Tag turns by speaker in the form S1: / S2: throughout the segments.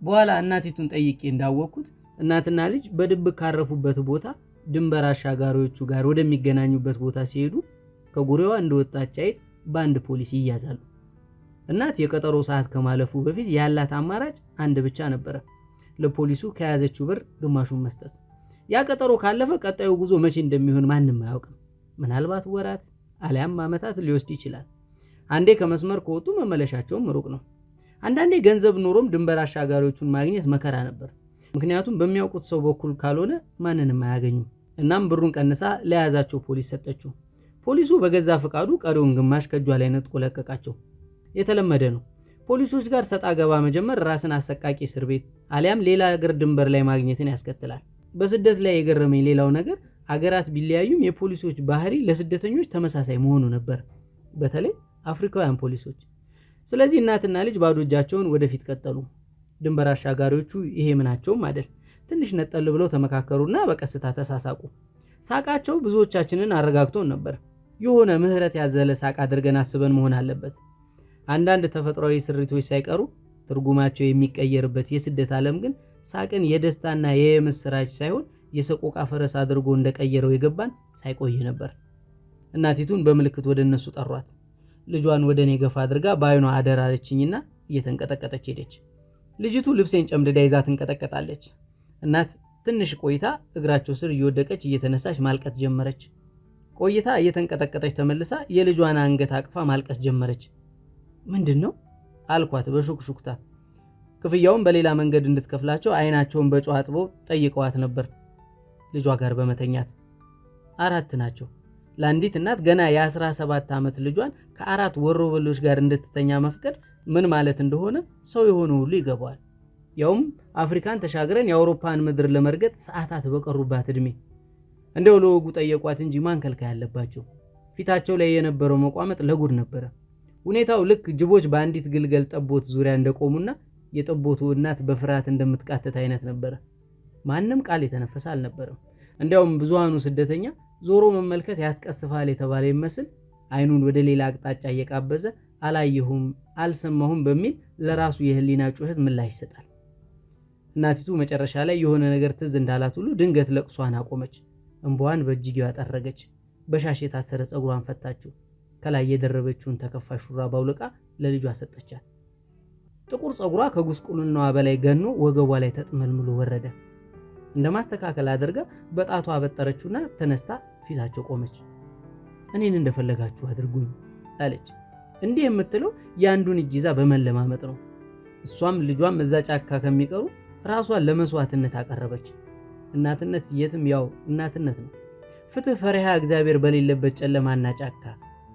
S1: በኋላ እናቲቱን ጠይቄ እንዳወቅኩት እናትና ልጅ በድብቅ ካረፉበት ቦታ ድንበር አሻጋሪዎቹ ጋር ወደሚገናኙበት ቦታ ሲሄዱ ከጉሬዋ እንደወጣች አይጥ በአንድ ፖሊስ ይያዛሉ። እናት የቀጠሮ ሰዓት ከማለፉ በፊት ያላት አማራጭ አንድ ብቻ ነበረ፣ ለፖሊሱ ከያዘችው ብር ግማሹን መስጠት። ያ ቀጠሮ ካለፈ ቀጣዩ ጉዞ መቼ እንደሚሆን ማንም አያውቅም። ምናልባት ወራት አሊያም ዓመታት ሊወስድ ይችላል። አንዴ ከመስመር ከወጡ መመለሻቸውም ሩቅ ነው። አንዳንዴ ገንዘብ ኖሮም ድንበር አሻጋሪዎቹን ማግኘት መከራ ነበር፣ ምክንያቱም በሚያውቁት ሰው በኩል ካልሆነ ማንንም አያገኙም። እናም ብሩን ቀንሳ ለያዛቸው ፖሊስ ሰጠችው። ፖሊሱ በገዛ ፈቃዱ ቀሪውን ግማሽ ከእጇ ላይ ነጥቆ ለቀቃቸው። የተለመደ ነው። ፖሊሶች ጋር ሰጣ ገባ መጀመር ራስን አሰቃቂ እስር ቤት አሊያም ሌላ ሀገር ድንበር ላይ ማግኘትን ያስከትላል። በስደት ላይ የገረመኝ ሌላው ነገር አገራት ቢለያዩም የፖሊሶች ባህሪ ለስደተኞች ተመሳሳይ መሆኑ ነበር፣ በተለይ አፍሪካውያን ፖሊሶች። ስለዚህ እናትና ልጅ ባዶ እጃቸውን ወደፊት ቀጠሉ። ድንበር አሻጋሪዎቹ ይሄ ምናቸውም አይደል፣ ትንሽ ነጠል ብለው ተመካከሩና በቀስታ ተሳሳቁ። ሳቃቸው ብዙዎቻችንን አረጋግቶን ነበር። የሆነ ምህረት ያዘለ ሳቅ አድርገን አስበን መሆን አለበት። አንዳንድ ተፈጥሯዊ ስሪቶች ሳይቀሩ ትርጉማቸው የሚቀየርበት የስደት ዓለም ግን ሳቅን የደስታና የምስራች ሳይሆን የሰቆቃ ፈረስ አድርጎ እንደቀየረው የገባን ሳይቆይ ነበር። እናቲቱን በምልክት ወደ እነሱ ጠሯት። ልጇን ወደ እኔ ገፋ አድርጋ በአይኗ አደራለችኝና እየተንቀጠቀጠች ሄደች። ልጅቱ ልብሴን ጨምድዳ ይዛ ትንቀጠቀጣለች። እናት ትንሽ ቆይታ እግራቸው ስር እየወደቀች እየተነሳች ማልቀስ ጀመረች። ቆይታ እየተንቀጠቀጠች ተመልሳ የልጇን አንገት አቅፋ ማልቀስ ጀመረች። ምንድነው አልኳት በሹክሹክታ። ክፍያውን በሌላ መንገድ እንድትከፍላቸው አይናቸውን በጨው አጥበው ጠይቀዋት ነበር። ልጇ ጋር በመተኛት 4 ናቸው። ለአንዲት እናት ገና የ17 ዓመት ልጇን ከ4 ወሮበሎች ጋር እንድትተኛ መፍቀድ ምን ማለት እንደሆነ ሰው የሆነ ሁሉ ይገባዋል። ያውም አፍሪካን ተሻግረን የአውሮፓን ምድር ለመርገጥ ሰዓታት በቀሩባት እድሜ። እንደው ለወጉ ጠየቋት እንጂ ማን ከልካይ ያለባቸው። ፊታቸው ላይ የነበረው መቋመጥ ለጉድ ነበረ። ሁኔታው ልክ ጅቦች በአንዲት ግልገል ጠቦት ዙሪያ እንደቆሙና የጠቦቱ እናት በፍርሃት እንደምትቃተት አይነት ነበረ። ማንም ቃል የተነፈሰ አልነበረም። እንዲያውም ብዙሃኑ ስደተኛ ዞሮ መመልከት ያስቀስፋል የተባለ ይመስል አይኑን ወደ ሌላ አቅጣጫ እየቃበዘ አላየሁም አልሰማሁም በሚል ለራሱ የህሊና ጩኸት ምላሽ ይሰጣል። እናቲቱ መጨረሻ ላይ የሆነ ነገር ትዝ እንዳላት ሁሉ ድንገት ለቅሷን አቆመች። እንባዋን በእጅጌው አጠረገች። በሻሽ የታሰረ ጸጉሯን ፈታችው። ከላይ የደረበችውን ተከፋሽ ሹራብ አውልቃ ለልጇ ሰጠቻት። ጥቁር ጸጉሯ ከጉስቁልናዋ በላይ ገኖ ወገቧ ላይ ተጥመልምሎ ወረደ። እንደማስተካከል አድርጋ በጣቷ አበጠረችውና ተነስታ ፊታቸው ቆመች። እኔን እንደፈለጋችሁ አድርጉኝ አለች። እንዲህ የምትለው የአንዱን እጅ ይዛ በመለማመጥ ነው። እሷም ልጇም እዛ ጫካ ከሚቀሩ ራሷን ለመስዋዕትነት አቀረበች። እናትነት የትም ያው እናትነት ነው። ፍትህ ፈሪሃ እግዚአብሔር በሌለበት ጨለማና ጫካ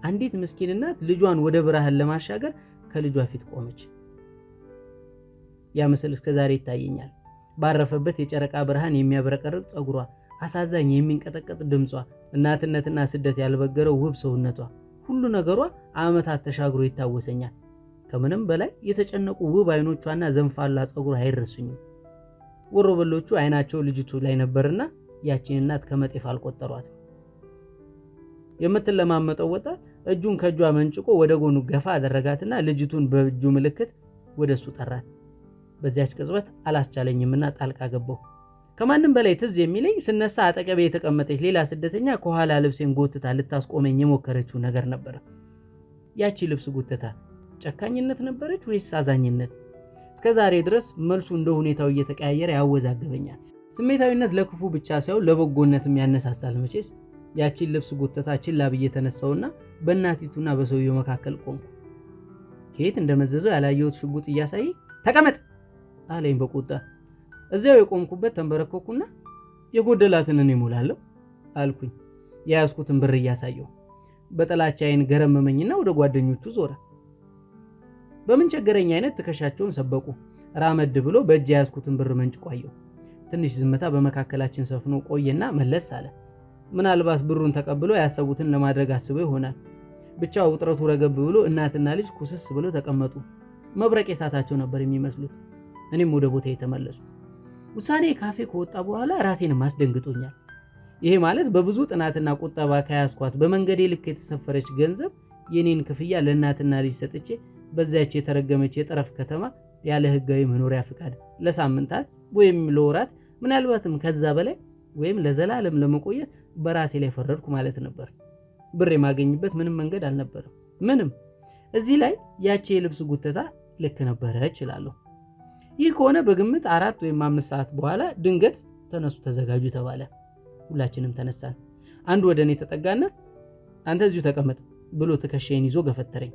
S1: አንዲት ምስኪን እናት ልጇን ወደ ብርሃን ለማሻገር ከልጇ ፊት ቆመች። ያ ምስል እስከዛሬ ይታየኛል። ባረፈበት የጨረቃ ብርሃን የሚያብረቀርቅ ጸጉሯ፣ አሳዛኝ የሚንቀጠቀጥ ድምጿ፣ እናትነትና ስደት ያልበገረው ውብ ሰውነቷ፣ ሁሉ ነገሯ ዓመታት ተሻግሮ ይታወሰኛል። ከምንም በላይ የተጨነቁ ውብ አይኖቿና ዘንፋላ ጸጉሯ አይረሱኝም። ወሮበሎቹ አይናቸው ልጅቱ ላይ ነበርና ያቺን እናት ከመጤፍ አልቆጠሯትም። የምትለማመጠው ወጣት እጁን ከእጇ መንጭቆ ወደ ጎኑ ገፋ አደረጋትና ልጅቱን በእጁ ምልክት ወደሱ ጠራት። በዚያች ቅጽበት አላስቻለኝምና ጣልቃ ገባሁ። ከማንም በላይ ትዝ የሚለኝ ስነሳ አጠገቤ የተቀመጠች ሌላ ስደተኛ ከኋላ ልብሴን ጎትታ ልታስቆመኝ የሞከረችው ነገር ነበር። ያቺ ልብስ ጉትታ ጨካኝነት ነበረች ወይስ አዛኝነት? እስከዛሬ ድረስ መልሱ እንደ ሁኔታው እየተቀያየረ ያወዛግበኛል። ስሜታዊነት ለክፉ ብቻ ሳይሆን ለበጎነትም ያነሳሳል። መቼስ ያቺን ልብስ ጉትታ ችላ ብዬ ተነሳውና በእናቲቱና በሰውየው መካከል ቆምኩ። ከየት እንደመዘዘው ያላየሁት ሽጉጥ እያሳየ ተቀመጥ አለኝ በቁጣ። እዚያው የቆምኩበት ተንበረከኩና የጎደላትን እኔ እሞላለሁ አልኩኝ፣ የያዝኩትን ብር እያሳየው። በጥላቻ አይን ገረመመኝና ወደ ጓደኞቹ ዞረ። በምን ቸገረኝ አይነት ትከሻቸውን ሰበቁ። ራመድ ብሎ በእጅ የያዝኩትን ብር መንጭቆ አየሁ። ትንሽ ዝምታ በመካከላችን ሰፍኖ ቆየና መለስ አለ። ምናልባት ብሩን ተቀብሎ ያሰቡትን ለማድረግ አስበው ይሆናል። ብቻ ውጥረቱ ረገብ ብሎ እናትና ልጅ ኩስስ ብለው ተቀመጡ። መብረቅ የሳታቸው ነበር የሚመስሉት። እኔም ወደ ቦታዬ ተመለስኩ። ውሳኔ ካፌ ከወጣ በኋላ ራሴን ማስደንግጦኛል። ይሄ ማለት በብዙ ጥናትና ቁጠባ ከያዝኳት በመንገዴ ልክ የተሰፈረች ገንዘብ የኔን ክፍያ ለእናትና ልጅ ሰጥቼ በዛች የተረገመች የጠረፍ ከተማ ያለ ህጋዊ መኖሪያ ፍቃድ ለሳምንታት ወይም ለወራት ምናልባትም ከዛ በላይ ወይም ለዘላለም ለመቆየት በራሴ ላይ ፈረድኩ ማለት ነበር። ብር የማገኝበት ምንም መንገድ አልነበረም። ምንም። እዚህ ላይ ያቺ የልብስ ጉተታ ልክ ነበረች እላለሁ። ይህ ከሆነ በግምት 4 ወይም 5 ሰዓት በኋላ ድንገት ተነሱ ተዘጋጁ ተባለ። ሁላችንም ተነሳን። አንዱ ወደ እኔ ተጠጋና አንተ እዚሁ ተቀመጥ ብሎ ትከሻዬን ይዞ ገፈተረኝ።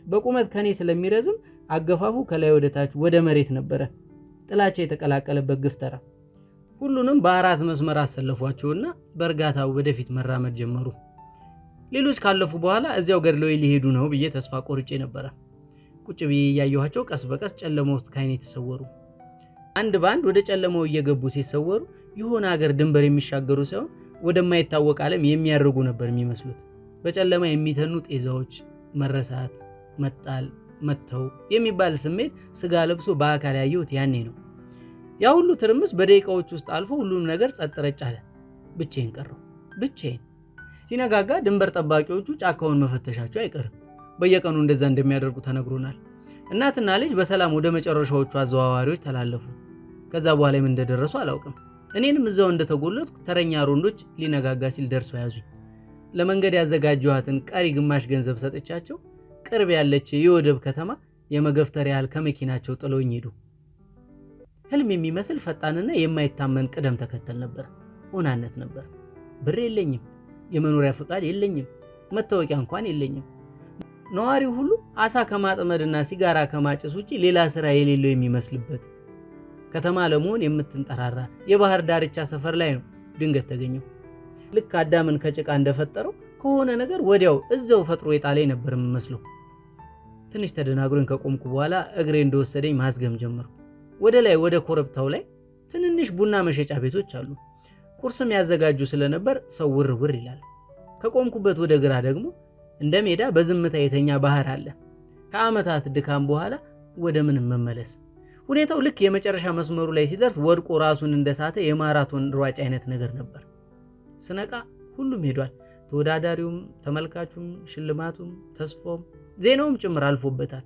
S1: በቁመት ከኔ ስለሚረዝም አገፋፉ ከላይ ወደ ታች ወደ መሬት ነበረ። ጥላቻ የተቀላቀለበት ግፍተራ። ሁሉንም በአራት መስመር አሰለፏቸውና በእርጋታው ወደፊት መራመድ ጀመሩ። ሌሎች ካለፉ በኋላ እዚያው ገድለው ሊሄዱ ነው ብዬ ተስፋ ቆርጬ ነበረ። ቁጭ ብዬ እያየኋቸው ቀስ በቀስ ጨለማ ውስጥ ከዓይኔ ተሰወሩ። አንድ ባንድ ወደ ጨለማው እየገቡ ሲሰወሩ የሆነ ሀገር ድንበር የሚሻገሩ ሳይሆን ወደማይታወቅ ዓለም የሚያርጉ ነበር የሚመስሉት። በጨለማ የሚተኑ ጤዛዎች፣ መረሳት፣ መጣል፣ መተው የሚባል ስሜት ስጋ ለብሶ በአካል ያየሁት ያኔ ነው። ያ ሁሉ ትርምስ በደቂቃዎች ውስጥ አልፎ ሁሉም ነገር ጸጥ ረጭ አለ። ብቻዬን ቀረሁ። ብቻዬን። ሲነጋጋ ድንበር ጠባቂዎቹ ጫካውን መፈተሻቸው አይቀርም። በየቀኑ እንደዛ እንደሚያደርጉ ተነግሮናል። እናትና ልጅ በሰላም ወደ መጨረሻዎቹ አዘዋዋሪዎች ተላለፉ። ከዛ በኋላ ምን እንደደረሱ አላውቅም። እኔንም እዛው እንደተጎለጥኩ ተረኛ ሮንዶች ሊነጋጋ ሲል ደርሰው ያዙኝ። ለመንገድ ያዘጋጀኋትን ቀሪ ግማሽ ገንዘብ ሰጥቻቸው ቅርብ ያለች የወደብ ከተማ የመገፍተር ያህል ከመኪናቸው ጥለውኝ ሄዱ። ህልም የሚመስል ፈጣንና የማይታመን ቅደም ተከተል ነበር። ኦናነት ነበር። ብር የለኝም፣ የመኖሪያ ፍቃድ የለኝም፣ መታወቂያ እንኳን የለኝም። ነዋሪው ሁሉ አሳ ከማጥመድና ሲጋራ ከማጨስ ውጪ ሌላ ስራ የሌለው የሚመስልበት ከተማ ለመሆን የምትንጠራራ የባህር ዳርቻ ሰፈር ላይ ነው ድንገት ተገኘው። ልክ አዳምን ከጭቃ እንደፈጠረው ከሆነ ነገር ወዲያው እዛው ፈጥሮ የጣለኝ ነበር የምመስለው። ትንሽ ተደናግሮኝ ከቆምኩ በኋላ እግሬ እንደወሰደኝ ማዝገም ጀመርኩ። ወደ ላይ ወደ ኮረብታው ላይ ትንንሽ ቡና መሸጫ ቤቶች አሉ። ቁርስም ያዘጋጁ ስለነበር ሰው ውር ውር ይላል። ከቆምኩበት ወደ ግራ ደግሞ እንደ ሜዳ በዝምታ የተኛ ባህር አለ። ከዓመታት ድካም በኋላ ወደ ምንም መመለስ። ሁኔታው ልክ የመጨረሻ መስመሩ ላይ ሲደርስ ወድቆ ራሱን እንደሳተ የማራቶን ሯጭ አይነት ነገር ነበር። ስነቃ ሁሉም ሄዷል። ተወዳዳሪውም፣ ተመልካቹም፣ ሽልማቱም፣ ተስፋውም፣ ዜናውም ጭምር አልፎበታል።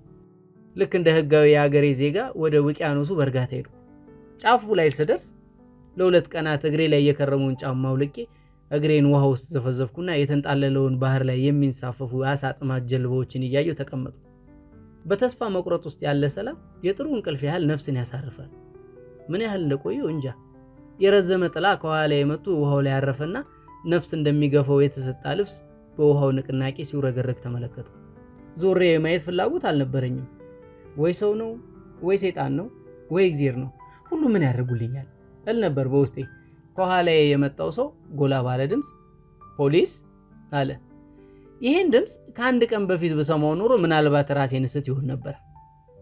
S1: ልክ እንደ ህጋዊ የአገሬ ዜጋ ወደ ውቅያኖሱ በእርጋታ ሄድኩ። ጫፉ ላይ ስደርስ ለ2 ቀናት እግሬ ላይ የከረመውን ጫማ አውልቄ እግሬን ውሃ ውስጥ ዘፈዘፍኩና የተንጣለለውን ባህር ላይ የሚንሳፈፉ አሳ አጥማጅ ጀልባዎችን እያየሁ ተቀመጥኩ። በተስፋ መቁረጥ ውስጥ ያለ ሰላም የጥሩ እንቅልፍ ያህል ነፍስን ያሳርፋል። ምን ያህል እንደቆየው እንጃ። የረዘመ ጥላ ከኋላ የመጡ ውሃው ላይ ያረፈና ነፍስ እንደሚገፋው የተሰጣ ልብስ በውሃው ንቅናቄ ሲውረገረግ ተመለከትኩ። ዞሬ የማየት ፍላጎት አልነበረኝም። ወይ ሰው ነው፣ ወይ ሰይጣን ነው፣ ወይ እግዚአብሔር ነው። ሁሉ ምን ያደርጉልኛል እል ነበር በውስጤ። ከኋላ የመጣው ሰው ጎላ ባለ ድምፅ ፖሊስ አለ። ይሄን ድምፅ ከአንድ ቀን በፊት በሰማው ኖሮ ምናልባት ራሴን ስት ይሆን ነበር።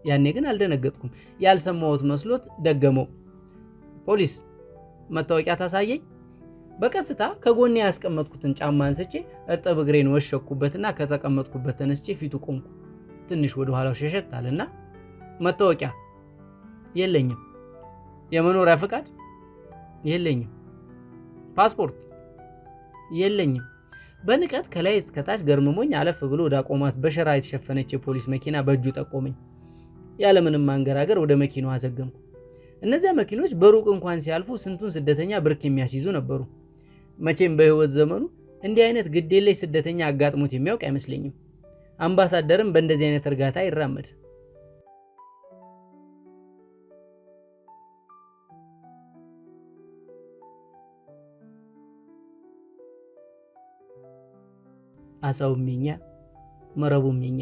S1: ያኔ ግን አልደነገጥኩም። ያልሰማሁት መስሎት ደገመው። ፖሊስ መታወቂያ ታሳየኝ። በቀስታ ከጎኔ ያስቀመጥኩትን ጫማ አንስቼ እርጥብ እግሬን ወሸኩበትና ከተቀመጥኩበት ተነስቼ ፊቱ ቆምኩ። ትንሽ ወደ ኋላው ሸሸት አለና መታወቂያ የለኝም፣ የመኖሪያ ፍቃድ የለኝም፣ ፓስፖርት የለኝም። በንቀት ከላይ እስከ ታች ገርምሞኝ አለፍ ብሎ ወደ አቆማት በሸራ የተሸፈነች የፖሊስ መኪና በእጁ ጠቆመኝ። ያለምንም ማንገራገር ወደ መኪናው አዘገምኩ። እነዚያ መኪኖች በሩቅ እንኳን ሲያልፉ ስንቱን ስደተኛ ብርክ የሚያስይዙ ነበሩ። መቼም በህይወት ዘመኑ እንዲህ አይነት ግዴለሽ ስደተኛ አጋጥሞት የሚያውቅ አይመስለኝም። አምባሳደርም በእንደዚህ አይነት እርጋታ ይራመድ። አሳውም የኛ፣ መረቡም የኛ።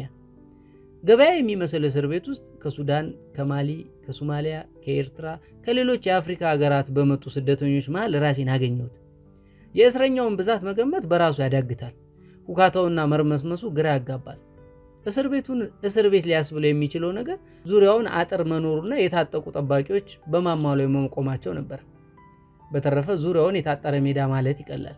S1: ገበያ የሚመስል እስር ቤት ውስጥ ከሱዳን፣ ከማሊ፣ ከሶማሊያ፣ ከኤርትራ፣ ከሌሎች የአፍሪካ ሀገራት በመጡ ስደተኞች መሃል ራሴን አገኘሁት። የእስረኛውን ብዛት መገመት በራሱ ያዳግታል። ሁካታውና መርመስመሱ ግራ ያጋባል። እስር ቤቱን እስር ቤት ሊያስብለው የሚችለው ነገር ዙሪያውን አጥር መኖሩና የታጠቁ ጠባቂዎች በማማው ላይ መቆማቸው ነበር። በተረፈ ዙሪያውን የታጠረ ሜዳ ማለት ይቀላል።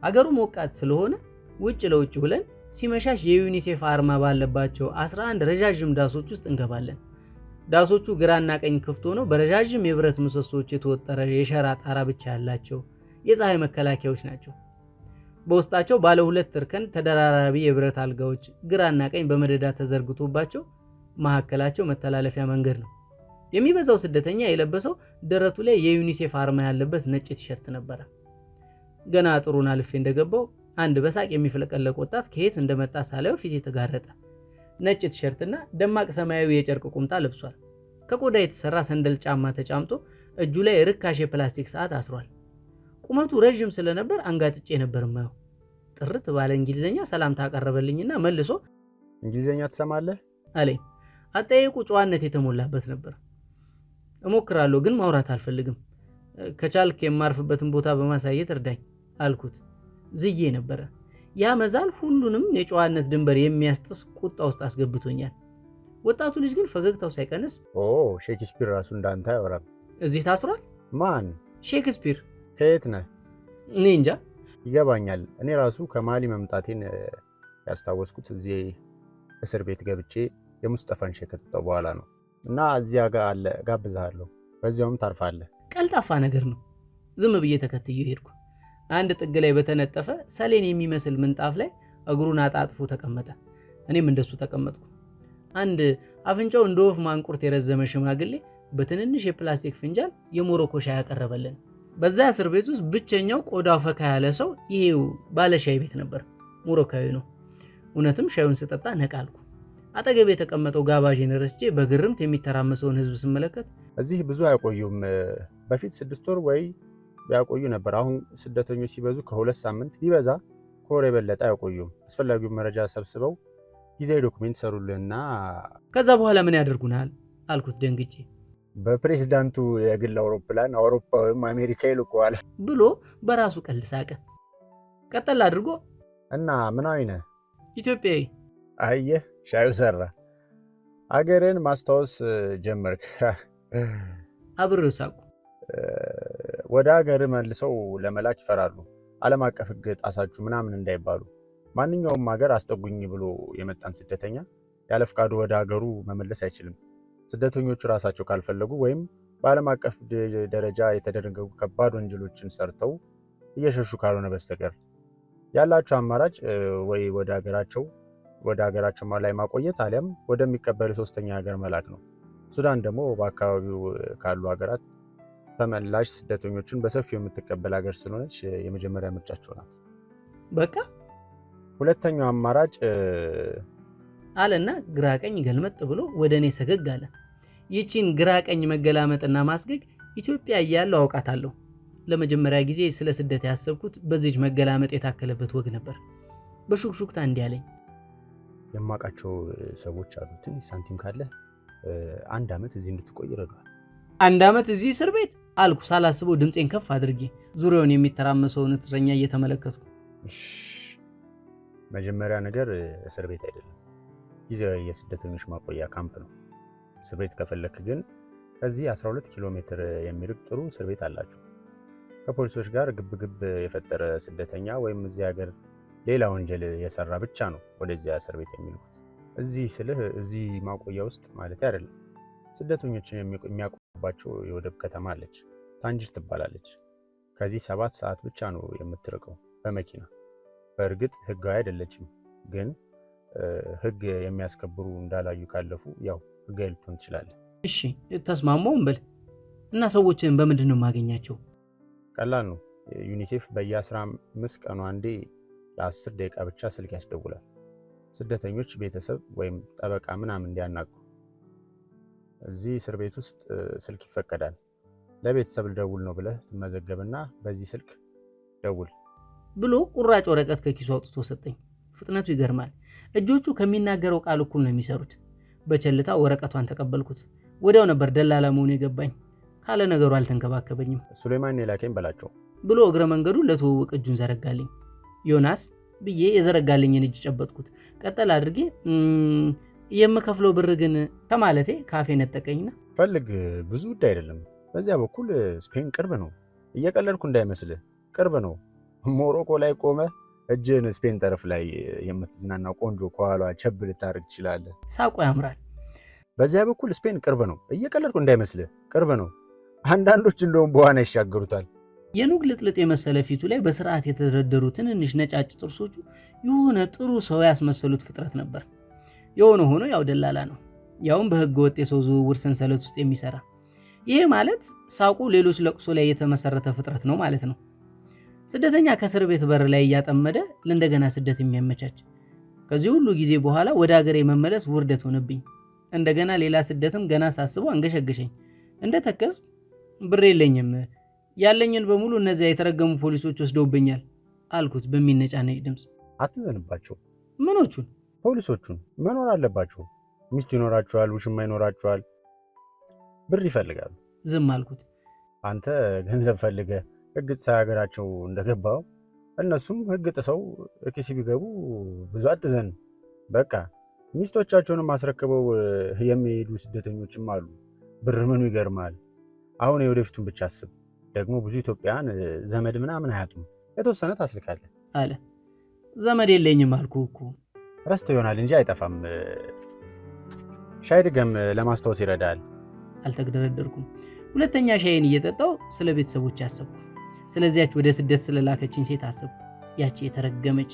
S1: አገሩ ሞቃት ስለሆነ ውጭ ለውጭ ብለን ሲመሻሽ የዩኒሴፍ አርማ ባለባቸው 11 ረዣዥም ዳሶች ውስጥ እንገባለን። ዳሶቹ ግራና ቀኝ ክፍት ሆነው በረዣዥም የብረት ምሰሶች የተወጠረ የሸራ ጣራ ብቻ ያላቸው የፀሐይ መከላከያዎች ናቸው። በውስጣቸው ባለ 2 እርከን ተደራራቢ የብረት አልጋዎች ግራና ቀኝ በመደዳ ተዘርግቶባቸው መሐከላቸው መተላለፊያ መንገድ ነው። የሚበዛው ስደተኛ የለበሰው ደረቱ ላይ የዩኒሴፍ አርማ ያለበት ነጭ ቲሸርት ነበር። ገና ጥሩን አልፌ እንደገባው አንድ በሳቅ የሚፍለቀለቅ ወጣት ከየት እንደመጣ ሳላየው ፊቴ ተጋረጠ። ነጭ ቲሸርትና ደማቅ ሰማያዊ የጨርቅ ቁምጣ ለብሷል። ከቆዳ የተሰራ ሰንደል ጫማ ተጫምቶ እጁ ላይ ርካሽ የፕላስቲክ ሰዓት አስሯል። ቁመቱ ረጅም ስለነበር አንጋጥጬ ነበር ማየው። ጥርት ባለ እንግሊዘኛ ሰላምታ አቀረበልኝና መልሶ
S2: እንግሊዘኛ ትሰማለህ
S1: አለኝ። አጠያየቁ ጨዋነት የተሞላበት ነበር። እሞክራለሁ ግን ማውራት አልፈልግም። ከቻልክ የማርፍበትን ቦታ በማሳየት እርዳኝ አልኩት። ዝዬ ነበረ። ያ መዛል ሁሉንም የጨዋነት ድንበር የሚያስጥስ ቁጣ ውስጥ አስገብቶኛል። ወጣቱ ልጅ ግን ፈገግታው ሳይቀንስ
S2: ሼክስፒር ራሱ እንዳንተ አያወራም።
S1: እዚህ ታስሯል?
S2: ማን?
S1: ሼክስፒር።
S2: ከየት ነህ?
S1: እኔ እንጃ።
S2: ይገባኛል። እኔ ራሱ ከማሊ መምጣቴን ያስታወስኩት እዚህ እስር ቤት ገብቼ የሙስጠፋን ሼክ ከጠጣሁ በኋላ ነው። እና እዚያ ጋር አለ ጋብዝሃለሁ፣ በዚያውም ታርፋለህ።
S1: ቀልጣፋ ነገር ነው። ዝም ብዬ ተከትዬ ሄድኩ። አንድ ጥግ ላይ በተነጠፈ ሰሌን የሚመስል ምንጣፍ ላይ እግሩን አጣጥፎ ተቀመጠ። እኔም እንደሱ ተቀመጥኩ። አንድ አፍንጫው እንደ ወፍ ማንቁርት የረዘመ ሽማግሌ በትንንሽ የፕላስቲክ ፍንጃል የሞሮኮ ሻይ ያቀረበልን። በዛ እስር ቤት ውስጥ ብቸኛው ቆዳው ፈካ ያለ ሰው ይሄው ባለ ሻይ ቤት ነበር። ሞሮካዊ ነው። እውነትም ሻዩን ስጠጣ ነቃልኩ። አጠገብ የተቀመጠው ጋባዥን ረስቼ በግርምት የሚተራመሰውን ህዝብ ስመለከት
S2: እዚህ ብዙ አይቆዩም። በፊት 6 ወር ወይ ያቆዩ ነበር። አሁን ስደተኞች ሲበዙ ከ2 ሳምንት ቢበዛ ከወር የበለጠ አይቆዩም። አስፈላጊውን መረጃ ሰብስበው ጊዜያዊ ዶክሜንት ሰሩልና
S1: ከዛ በኋላ ምን ያደርጉናል አልኩት ደንግጬ።
S2: በፕሬዝዳንቱ የግል አውሮፕላን አውሮፓ ወይም አሜሪካ ይልኩዋል
S1: ብሎ በራሱ ቀልድ ሳቀ። ቀጠል አድርጎ
S2: እና ምናዊ ነህ?
S1: ኢትዮጵያዊ።
S2: አየህ ሻዩ ሰራ። አገርን ማስታወስ ጀመርክ።
S1: አብሬው ሳቁ።
S2: ወደ ሀገር መልሰው ለመላክ ይፈራሉ። ዓለም አቀፍ ሕግ ጣሳችሁ ምናምን እንዳይባሉ። ማንኛውም ሀገር አስጠጉኝ ብሎ የመጣን ስደተኛ ያለ ፍቃዱ ወደ ሀገሩ መመለስ አይችልም። ስደተኞቹ ራሳቸው ካልፈለጉ ወይም በዓለም አቀፍ ደረጃ የተደነገጉ ከባድ ወንጀሎችን ሰርተው እየሸሹ ካልሆነ በስተቀር ያላቸው አማራጭ ወይ ወደ ሀገራቸው ላይ ማቆየት አሊያም ወደሚቀበል ሶስተኛ ሀገር መላክ ነው። ሱዳን ደግሞ በአካባቢው ካሉ ሀገራት ተመላሽ ስደተኞችን በሰፊው የምትቀበል ሀገር ስለሆነች የመጀመሪያ ምርጫቸው ናት።
S1: በቃ
S2: ሁለተኛው አማራጭ
S1: አለና ግራቀኝ ገልመጥ ብሎ ወደ እኔ ሰገግ አለ። ይቺን ግራቀኝ መገላመጥና ማስገግ ኢትዮጵያ እያለሁ አውቃታለሁ። ለመጀመሪያ ጊዜ ስለ ስደት ያሰብኩት በዚህ መገላመጥ የታከለበት ወግ ነበር። በሹክሹክታ እንዲህ አለኝ።
S2: የማውቃቸው ሰዎች አሉ። ትንሽ ሳንቲም ካለ 1 ዓመት እዚህ እንድትቆይ ይረዷል።
S1: 1 ዓመት እዚህ እስር ቤት አልኩ ሳላስበው ድምፄን ከፍ አድርጌ ዙሪያውን የሚተራመሰውን እስረኛ እየተመለከትኩ።
S2: መጀመሪያ ነገር እስር ቤት አይደለም፣ ጊዜያዊ የስደተኞች ማቆያ ካምፕ ነው። እስር ቤት ከፈለክ ግን ከዚህ 12 ኪሎ ሜትር የሚርቅ ጥሩ እስር ቤት አላቸው። ከፖሊሶች ጋር ግብግብ የፈጠረ ስደተኛ ወይም እዚህ ሀገር ሌላ ወንጀል የሰራ ብቻ ነው ወደዚያ እስር ቤት የሚልኩት። እዚህ ስልህ እዚህ ማቆያ ውስጥ ማለት አይደለም። ስደተኞችን የሚያቆዩባቸው የወደብ ከተማ አለች፣ ታንጅር ትባላለች። ከዚህ 7 ሰዓት ብቻ ነው የምትርቀው በመኪና። በእርግጥ ህጋዊ አይደለችም፣ ግን ህግ የሚያስከብሩ እንዳላዩ ካለፉ ያው ህጋዊ ልትሆን ትችላለህ።
S1: እሺ ተስማማው እንበል እና ሰዎችን በምንድን ነው የማገኛቸው?
S2: ቀላል ነው። ዩኒሴፍ በየ15 ቀኑ አንዴ ለ10 ደቂቃ ብቻ ስልክ ያስደውላል። ስደተኞች ቤተሰብ ወይም ጠበቃ ምናምን እንዲያናቁ። እዚህ እስር ቤት ውስጥ ስልክ ይፈቀዳል። ለቤተሰብ ልደውል ነው ብለህ ትመዘገብና በዚህ ስልክ ደውል
S1: ብሎ ቁራጭ ወረቀት ከኪሱ አውጥቶ ሰጠኝ። ፍጥነቱ ይገርማል። እጆቹ ከሚናገረው ቃል እኩል ነው የሚሰሩት። በቸልታ ወረቀቷን ተቀበልኩት። ወዲያው ነበር ደላላ መሆኑ የገባኝ። ካለ ነገሩ አልተንከባከበኝም።
S2: ሱሌማን የላከኝ በላቸው
S1: ብሎ እግረ መንገዱን ለትውውቅ እጁን ዘረጋልኝ። ዮናስ ብዬ የዘረጋልኝን እጅ ጨበጥኩት። ቀጠል አድርጌ የምከፍለው ብር ግን ከማለቴ ካፌ ነጠቀኝና
S2: ፈልግ፣ ብዙ ውድ አይደለም። በዚያ በኩል ስፔን ቅርብ ነው። እየቀለድኩ እንዳይመስልህ፣ ቅርብ ነው። ሞሮኮ ላይ ቆመ እጅን ስፔን ጠረፍ ላይ የምትዝናና ቆንጆ ከኋሏ ቸብ ልታደርግ ትችላለህ።
S1: ሳቁ ያምራል።
S2: በዚያ በኩል ስፔን ቅርብ ነው። እየቀለድኩ እንዳይመስልህ፣ ቅርብ ነው። አንዳንዶች እንደውም በዋና ይሻገሩታል።
S1: የኑግ ልጥልጥ የመሰለ ፊቱ ላይ በስርዓት የተደረደሩ ትንንሽ ነጫጭ ጥርሶቹ የሆነ ጥሩ ሰው ያስመሰሉት ፍጥረት ነበር። የሆነ ሆኖ ያው ደላላ ነው። ያውም በህገ ወጥ የሰው ዝውውር ሰንሰለት ውስጥ የሚሰራ። ይሄ ማለት ሳቁ ሌሎች ለቅሶ ላይ የተመሰረተ ፍጥረት ነው ማለት ነው። ስደተኛ ከእስር ቤት በር ላይ እያጠመደ ለእንደገና ስደት የሚያመቻች። ከዚህ ሁሉ ጊዜ በኋላ ወደ ሀገሬ መመለስ ውርደት ሆነብኝ። እንደገና ሌላ ስደትም ገና ሳስበው አንገሸገሸኝ። እንደተከዝ ብር የለኝም፣ ያለኝን በሙሉ እነዚያ የተረገሙ ፖሊሶች ወስደውብኛል አልኩት በሚነጫነጭ ድምፅ።
S2: አትዘንባቸው።
S1: ምኖቹን?
S2: ፖሊሶቹን። መኖር አለባቸው። ሚስት ይኖራቸዋል፣ ውሽማ ይኖራቸዋል፣ ብር ይፈልጋሉ።
S1: ዝም አልኩት።
S2: አንተ ገንዘብ ፈልገ ህግ ጥሰው ሀገራቸው እንደገባው እነሱም ህግ ጥሰው ኪስ ቢገቡ ብዙ አትዘን። በቃ ሚስቶቻቸውንም አስረክበው የሚሄዱ ስደተኞችም አሉ። ብር ምኑ ይገርማል። አሁን የወደፊቱን ብቻ አስብ። ደግሞ ብዙ ኢትዮጵያውያን ዘመድ ምናምን አያጡም። የተወሰነ ታስልካለህ
S1: አለ። ዘመድ የለኝም አልኩ እኮ።
S2: ረስተህ ይሆናል እንጂ አይጠፋም። ሻይ ድገም፣ ለማስታወስ ይረዳል።
S1: አልተግደረደርኩም። ሁለተኛ ሻይን እየጠጣው ስለ ቤተሰቦች አሰብኩ። ስለዚያች ወደ ስደት ስለላከችኝ ሴት አሰብኩ። ያቺ የተረገመች።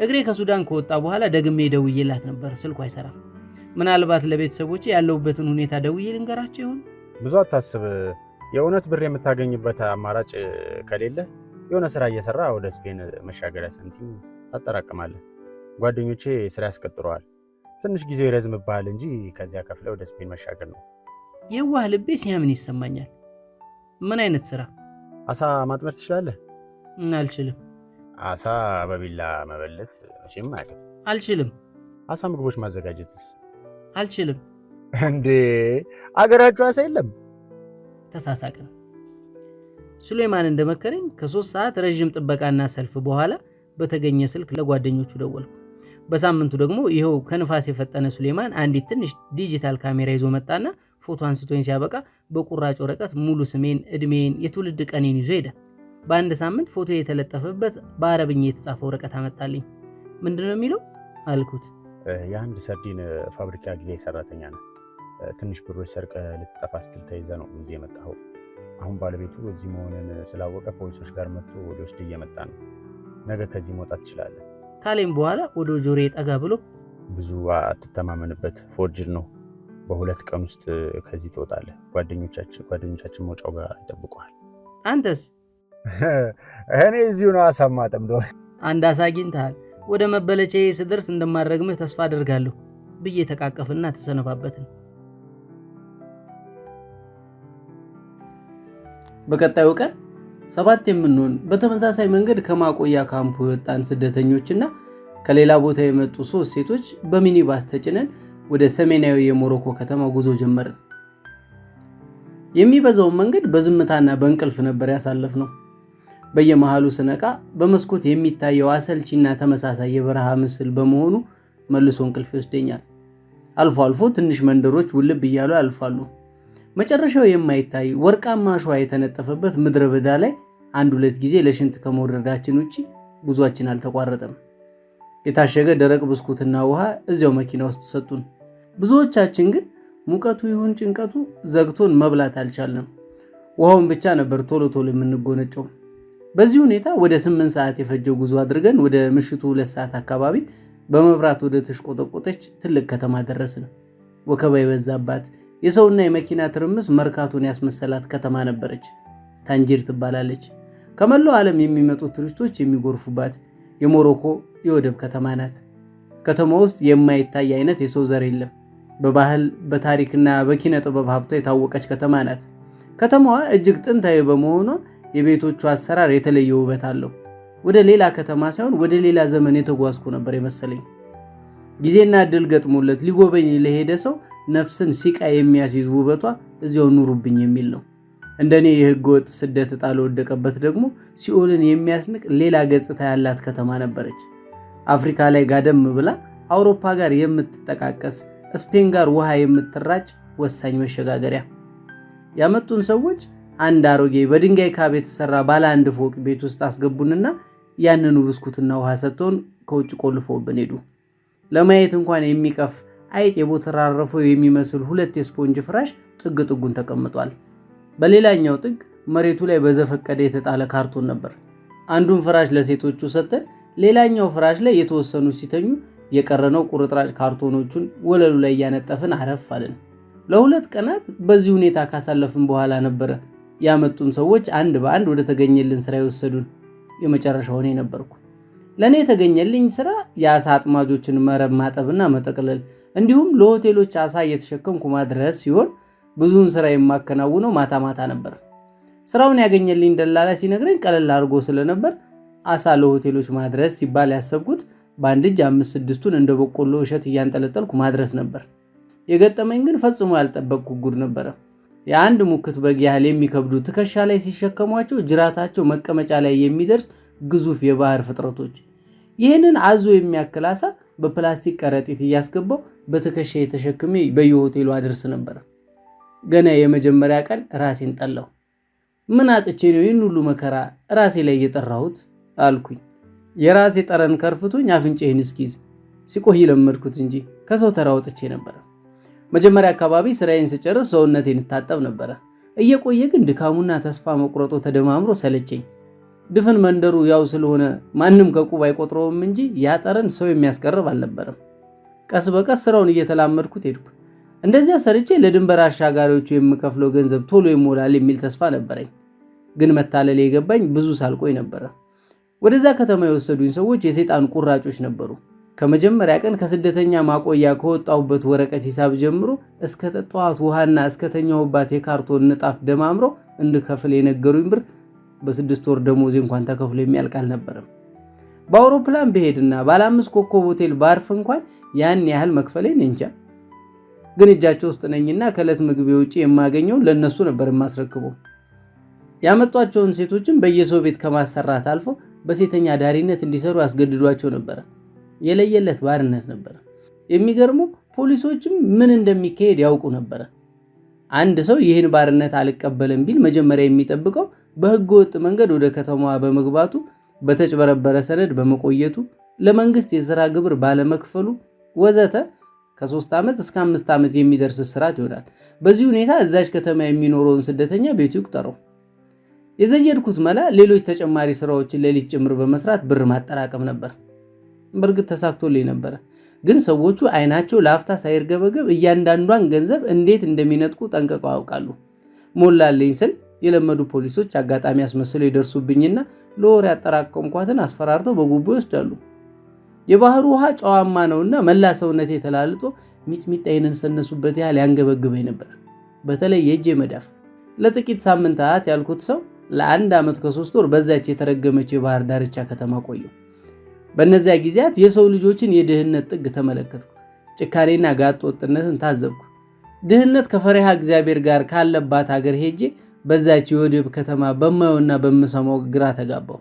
S1: እግሬ ከሱዳን ከወጣ በኋላ ደግሜ ደውዬላት ነበር። ስልኩ አይሰራም። ምናልባት ለቤተሰቦቼ ያለሁበትን ሁኔታ ደውዬ ልንገራቸው ይሆን?
S2: ብዙ አታስብ። የእውነት ብር የምታገኝበት አማራጭ ከሌለ የሆነ ስራ እየሰራ ወደ ስፔን መሻገሪያ ሳንቲም ታጠራቅማለህ። ጓደኞቼ ስራ ያስቀጥረዋል። ትንሽ ጊዜ ይረዝምብሃል እንጂ ከዚያ ከፍለ ወደ ስፔን መሻገር ነው።
S1: የዋህ ልቤ ሲያምን ይሰማኛል። ምን አይነት ስራ?
S2: አሳ ማጥመድ ትችላለህ?
S1: አልችልም።
S2: አሳ በቢላ መበለት መቼም አያውቅም።
S1: አልችልም።
S2: አሳ ምግቦች ማዘጋጀትስ?
S1: አልችልም።
S2: እንዴ አገራችሁ አሳ የለም?
S1: ተሳሳቅን። ሱሌማን እንደመከረኝ ከ3 ሰዓት ረጅም ጥበቃና ሰልፍ በኋላ በተገኘ ስልክ ለጓደኞቹ ደወልኩ። በሳምንቱ ደግሞ ይኸው ከንፋስ የፈጠነ ሱሌማን አንዲት ትንሽ ዲጂታል ካሜራ ይዞ መጣና ፎቶ አንስቶኝ ሲያበቃ በቁራጭ ወረቀት ሙሉ ስሜን፣ እድሜን፣ የትውልድ ቀኔን ይዞ ሄደ። በአንድ ሳምንት ፎቶ የተለጠፈበት በአረብኛ የተጻፈ ወረቀት አመጣልኝ። ምንድነው የሚለው አልኩት።
S2: የአንድ ሰርዲን ፋብሪካ ጊዜ ሰራተኛ ነው። ትንሽ ብሮች ሰርቀ ልትጠፋ ስትል ተይዘ ነው እዚህ የመጣኸው። አሁን ባለቤቱ እዚህ መሆንን ስላወቀ ፖሊሶች ጋር መጥቶ ሊወስድ እየመጣ ነው። ነገ ከዚህ መውጣት ትችላለህ
S1: ካሌም በኋላ ወደ ጆሮዬ ጠጋ ብሎ
S2: ብዙ አትተማመንበት፣ ፎርጅድ ነው። በ2 ቀን ውስጥ ከዚህ ትወጣለህ። ጓደኞቻችን መውጫው ጋር ይጠብቁሃል።
S1: አንተስ?
S2: እኔ እዚሁ ነው አሳ ማጠምደው።
S1: አንድ አሳ አግኝተሃል። ወደ መበለጫዬ ስደርስ እንደማረግምህ ተስፋ አደርጋለሁ ብዬ ተቃቀፍና ተሰነባበትን። በቀጣዩ ቀን 7 የምንሆን በተመሳሳይ መንገድ ከማቆያ ካምፑ የወጣን ስደተኞችና ከሌላ ቦታ የመጡ 3 ሴቶች በሚኒባስ ተጭነን ወደ ሰሜናዊ የሞሮኮ ከተማ ጉዞ ጀመርን። የሚበዛውን መንገድ በዝምታና በእንቅልፍ ነበር ያሳለፍነው። በየመሃሉ ስነቃ በመስኮት የሚታየው አሰልቺና ተመሳሳይ የበረሃ ምስል በመሆኑ መልሶ እንቅልፍ ይወስደኛል። አልፎ አልፎ ትንሽ መንደሮች ውልብ እያሉ ያልፋሉ። መጨረሻው የማይታይ ወርቃማ አሸዋ የተነጠፈበት ምድረ በዳ ላይ 1-2 ጊዜ ለሽንት ከመውረዳችን ውጪ ጉዟችን አልተቋረጠም። የታሸገ ደረቅ ብስኩትና ውሃ እዚያው መኪና ውስጥ ሰጡን። ብዙዎቻችን ግን ሙቀቱ ይሁን ጭንቀቱ ዘግቶን መብላት አልቻልንም። ውሃውን ብቻ ነበር ቶሎ ቶሎ የምንጎነጨው። በዚህ ሁኔታ ወደ 8 ሰዓት የፈጀው ጉዞ አድርገን ወደ ምሽቱ 2 ሰዓት አካባቢ በመብራት ወደ ተሽቆጠቆጠች ትልቅ ከተማ ደረስን። ወከባ የበዛባት የሰውና የመኪና ትርምስ መርካቶን ያስመሰላት ከተማ ነበረች። ታንጂር ትባላለች። ከመላው ዓለም የሚመጡ ቱሪስቶች የሚጎርፉባት የሞሮኮ የወደብ ከተማ ናት። ከተማ ውስጥ የማይታይ አይነት የሰው ዘር የለም። በባህል በታሪክና በኪነ ጥበብ ሀብቷ የታወቀች ከተማ ናት። ከተማዋ እጅግ ጥንታዊ በመሆኗ የቤቶቹ አሰራር የተለየ ውበት አለው። ወደ ሌላ ከተማ ሳይሆን ወደ ሌላ ዘመን የተጓዝኩ ነበር የመሰለኝ። ጊዜና እድል ገጥሞለት ሊጎበኝ ለሄደ ሰው ነፍስን ሲቃ የሚያስይዝ ውበቷ እዚያው ኑሩብኝ የሚል ነው። እንደኔ የህገወጥ ስደት ዕጣ ለወደቀበት ደግሞ ሲኦልን የሚያስንቅ ሌላ ገጽታ ያላት ከተማ ነበረች። አፍሪካ ላይ ጋደም ብላ አውሮፓ ጋር የምትጠቃቀስ ስፔን ጋር ውሃ የምትራጭ ወሳኝ መሸጋገሪያ። ያመጡን ሰዎች አንድ አሮጌ በድንጋይ ካብ የተሰራ ባለ 1 ፎቅ ቤት ውስጥ አስገቡንና ያንኑ ብስኩትና ውሃ ሰጥተውን ከውጭ ቆልፈውብን ሄዱ። ለማየት እንኳን የሚቀፍ አይጥ የቦተራረፈው የሚመስል 2 የስፖንጅ ፍራሽ ጥግ ጥጉን ተቀምጧል። በሌላኛው ጥግ መሬቱ ላይ በዘፈቀደ የተጣለ ካርቶን ነበር። አንዱን ፍራሽ ለሴቶቹ ሰጥተን ሌላኛው ፍራሽ ላይ የተወሰኑ ሲተኙ የቀረነው ቁርጥራጭ ካርቶኖቹን ወለሉ ላይ እያነጠፍን አረፍ አለን። ለ2 ቀናት በዚህ ሁኔታ ካሳለፍን በኋላ ነበረ ያመጡን ሰዎች አንድ በአንድ ወደ ተገኘልን ስራ የወሰዱን። የመጨረሻው እኔ ነበርኩ። ለእኔ የተገኘልኝ ስራ የአሳ አጥማጆችን መረብ ማጠብና መጠቅለል እንዲሁም ለሆቴሎች አሳ እየተሸከምኩ ማድረስ ሲሆን ብዙውን ስራ የማከናውነው ማታ ማታ ነበር። ስራውን ያገኘልኝ ደላላ ሲነግረኝ ቀለል አድርጎ ስለነበር አሳ ለሆቴሎች ማድረስ ሲባል ያሰብኩት በአንድ እጅ 5-6ቱን እንደ በቆሎ እሸት እያንጠለጠልኩ ማድረስ ነበር። የገጠመኝ ግን ፈጽሞ ያልጠበቅኩ ጉድ ነበረ። የአንድ ሙክት በግ ያህል የሚከብዱ ትከሻ ላይ ሲሸከሟቸው ጅራታቸው መቀመጫ ላይ የሚደርስ ግዙፍ የባህር ፍጥረቶች። ይህንን አዞ የሚያክል አሳ በፕላስቲክ ከረጢት እያስገባው በትከሻ የተሸክሜ በየሆቴሉ አድርስ ነበር። ገና የመጀመሪያ ቀን ራሴን ጠላሁ። ምን አጥቼ ነው ይህን ሁሉ መከራ ራሴ ላይ እየጠራሁት አልኩኝ። የራሴ ጠረን ከርፍቶኝ አፍንጫዬን እስኪይዝ ሲቆይ ለመድኩት እንጂ ከሰው ተራ ወጥቼ ነበር። መጀመሪያ አካባቢ ስራዬን ስጨርስ ሰውነቴን እታጠብ ነበር። እየቆየ ግን ድካሙና ተስፋ መቁረጡ ተደማምሮ ሰለቸኝ። ድፍን መንደሩ ያው ስለሆነ ማንም ከቁብ አይቆጥረውም እንጂ ያ ጠረን ሰው የሚያስቀርብ አልነበረም። ቀስ በቀስ ስራውን እየተላመድኩት ሄድኩ። እንደዚያ ሰርቼ ለድንበር አሻጋሪዎቹ የምከፍለው ገንዘብ ቶሎ ይሞላል የሚል ተስፋ ነበረኝ። ግን መታለል የገባኝ ብዙ ሳልቆይ ነበር። ወደዛ ከተማ የወሰዱኝ ሰዎች የሰይጣን ቁራጮች ነበሩ። ከመጀመሪያ ቀን ከስደተኛ ማቆያ ከወጣሁበት ወረቀት ሂሳብ ጀምሮ እስከ ጠጣሁት ውሃና እስከ ተኛሁባት የካርቶን ንጣፍ ደማምረው እንድከፍል የነገሩኝ ብር በ6 ወር ደሞዜ እንኳን ተከፍሎ የሚያልቅ አልነበረም። በአውሮፕላን ብሄድና ባለ 5 ኮከብ ሆቴል ባርፍ እንኳን ያን ያህል መክፈሌን እንጃ። ግን እጃቸው ውስጥ ነኝና ከዕለት ምግቤ ውጪ የማገኘው ለነሱ ነበር የማስረክበው። ያመጧቸውን ሴቶችን በየሰው ቤት ከማሰራት አልፎ በሴተኛ ዳሪነት እንዲሰሩ ያስገድዷቸው ነበር። የለየለት ባርነት ነበር። የሚገርመው ፖሊሶችም ምን እንደሚካሄድ ያውቁ ነበር። አንድ ሰው ይህን ባርነት አልቀበልም ቢል መጀመሪያ የሚጠብቀው በህገ ወጥ መንገድ ወደ ከተማዋ በመግባቱ፣ በተጭበረበረ ሰነድ በመቆየቱ፣ ለመንግስት የሥራ ግብር ባለመክፈሉ ወዘተ ከ3 ዓመት እስከ 5 ዓመት የሚደርስ እስራት ይሆናል። በዚህ ሁኔታ እዛች ከተማ የሚኖረውን ስደተኛ ቤቱ ይቁጠረው። የዘየድኩት መላ ሌሎች ተጨማሪ ስራዎችን ሌሊት ጭምር በመስራት ብር ማጠራቀም ነበር። በእርግጥ ተሳክቶልኝ ነበር። ግን ሰዎቹ አይናቸው ለአፍታ ሳይርገበገብ እያንዳንዷን ገንዘብ እንዴት እንደሚነጥቁ ጠንቅቀው ያውቃሉ። ሞላልኝ ስል የለመዱ ፖሊሶች አጋጣሚ አስመስለው ይደርሱብኝና ለወር ያጠራቀምኳትን አስፈራርተው በጉቦ ይወስዳሉ። የባህሩ ውሃ ጨዋማ ነውና መላ ሰውነቴ ተላልጦ ሚጥሚጣ የነሰነሱበት ያህል ያንገበግበኝ ነበር። በተለይ የእጄ መዳፍ። ለጥቂት ሳምንታት ያልኩት ሰው ለ1 ዓመት ከ3 ወር በዛች የተረገመች የባህር ዳርቻ ከተማ ቆየሁ። በእነዚያ ጊዜያት የሰው ልጆችን የድህነት ጥግ ተመለከትኩ። ጭካኔና ጋጥ ወጥነትን ታዘብኩ። ድህነት ከፈሪሃ እግዚአብሔር ጋር ካለባት ሀገር ሄጄ በዛች የወደብ ከተማ በማየውና በምሰማው ግራ ተጋባው።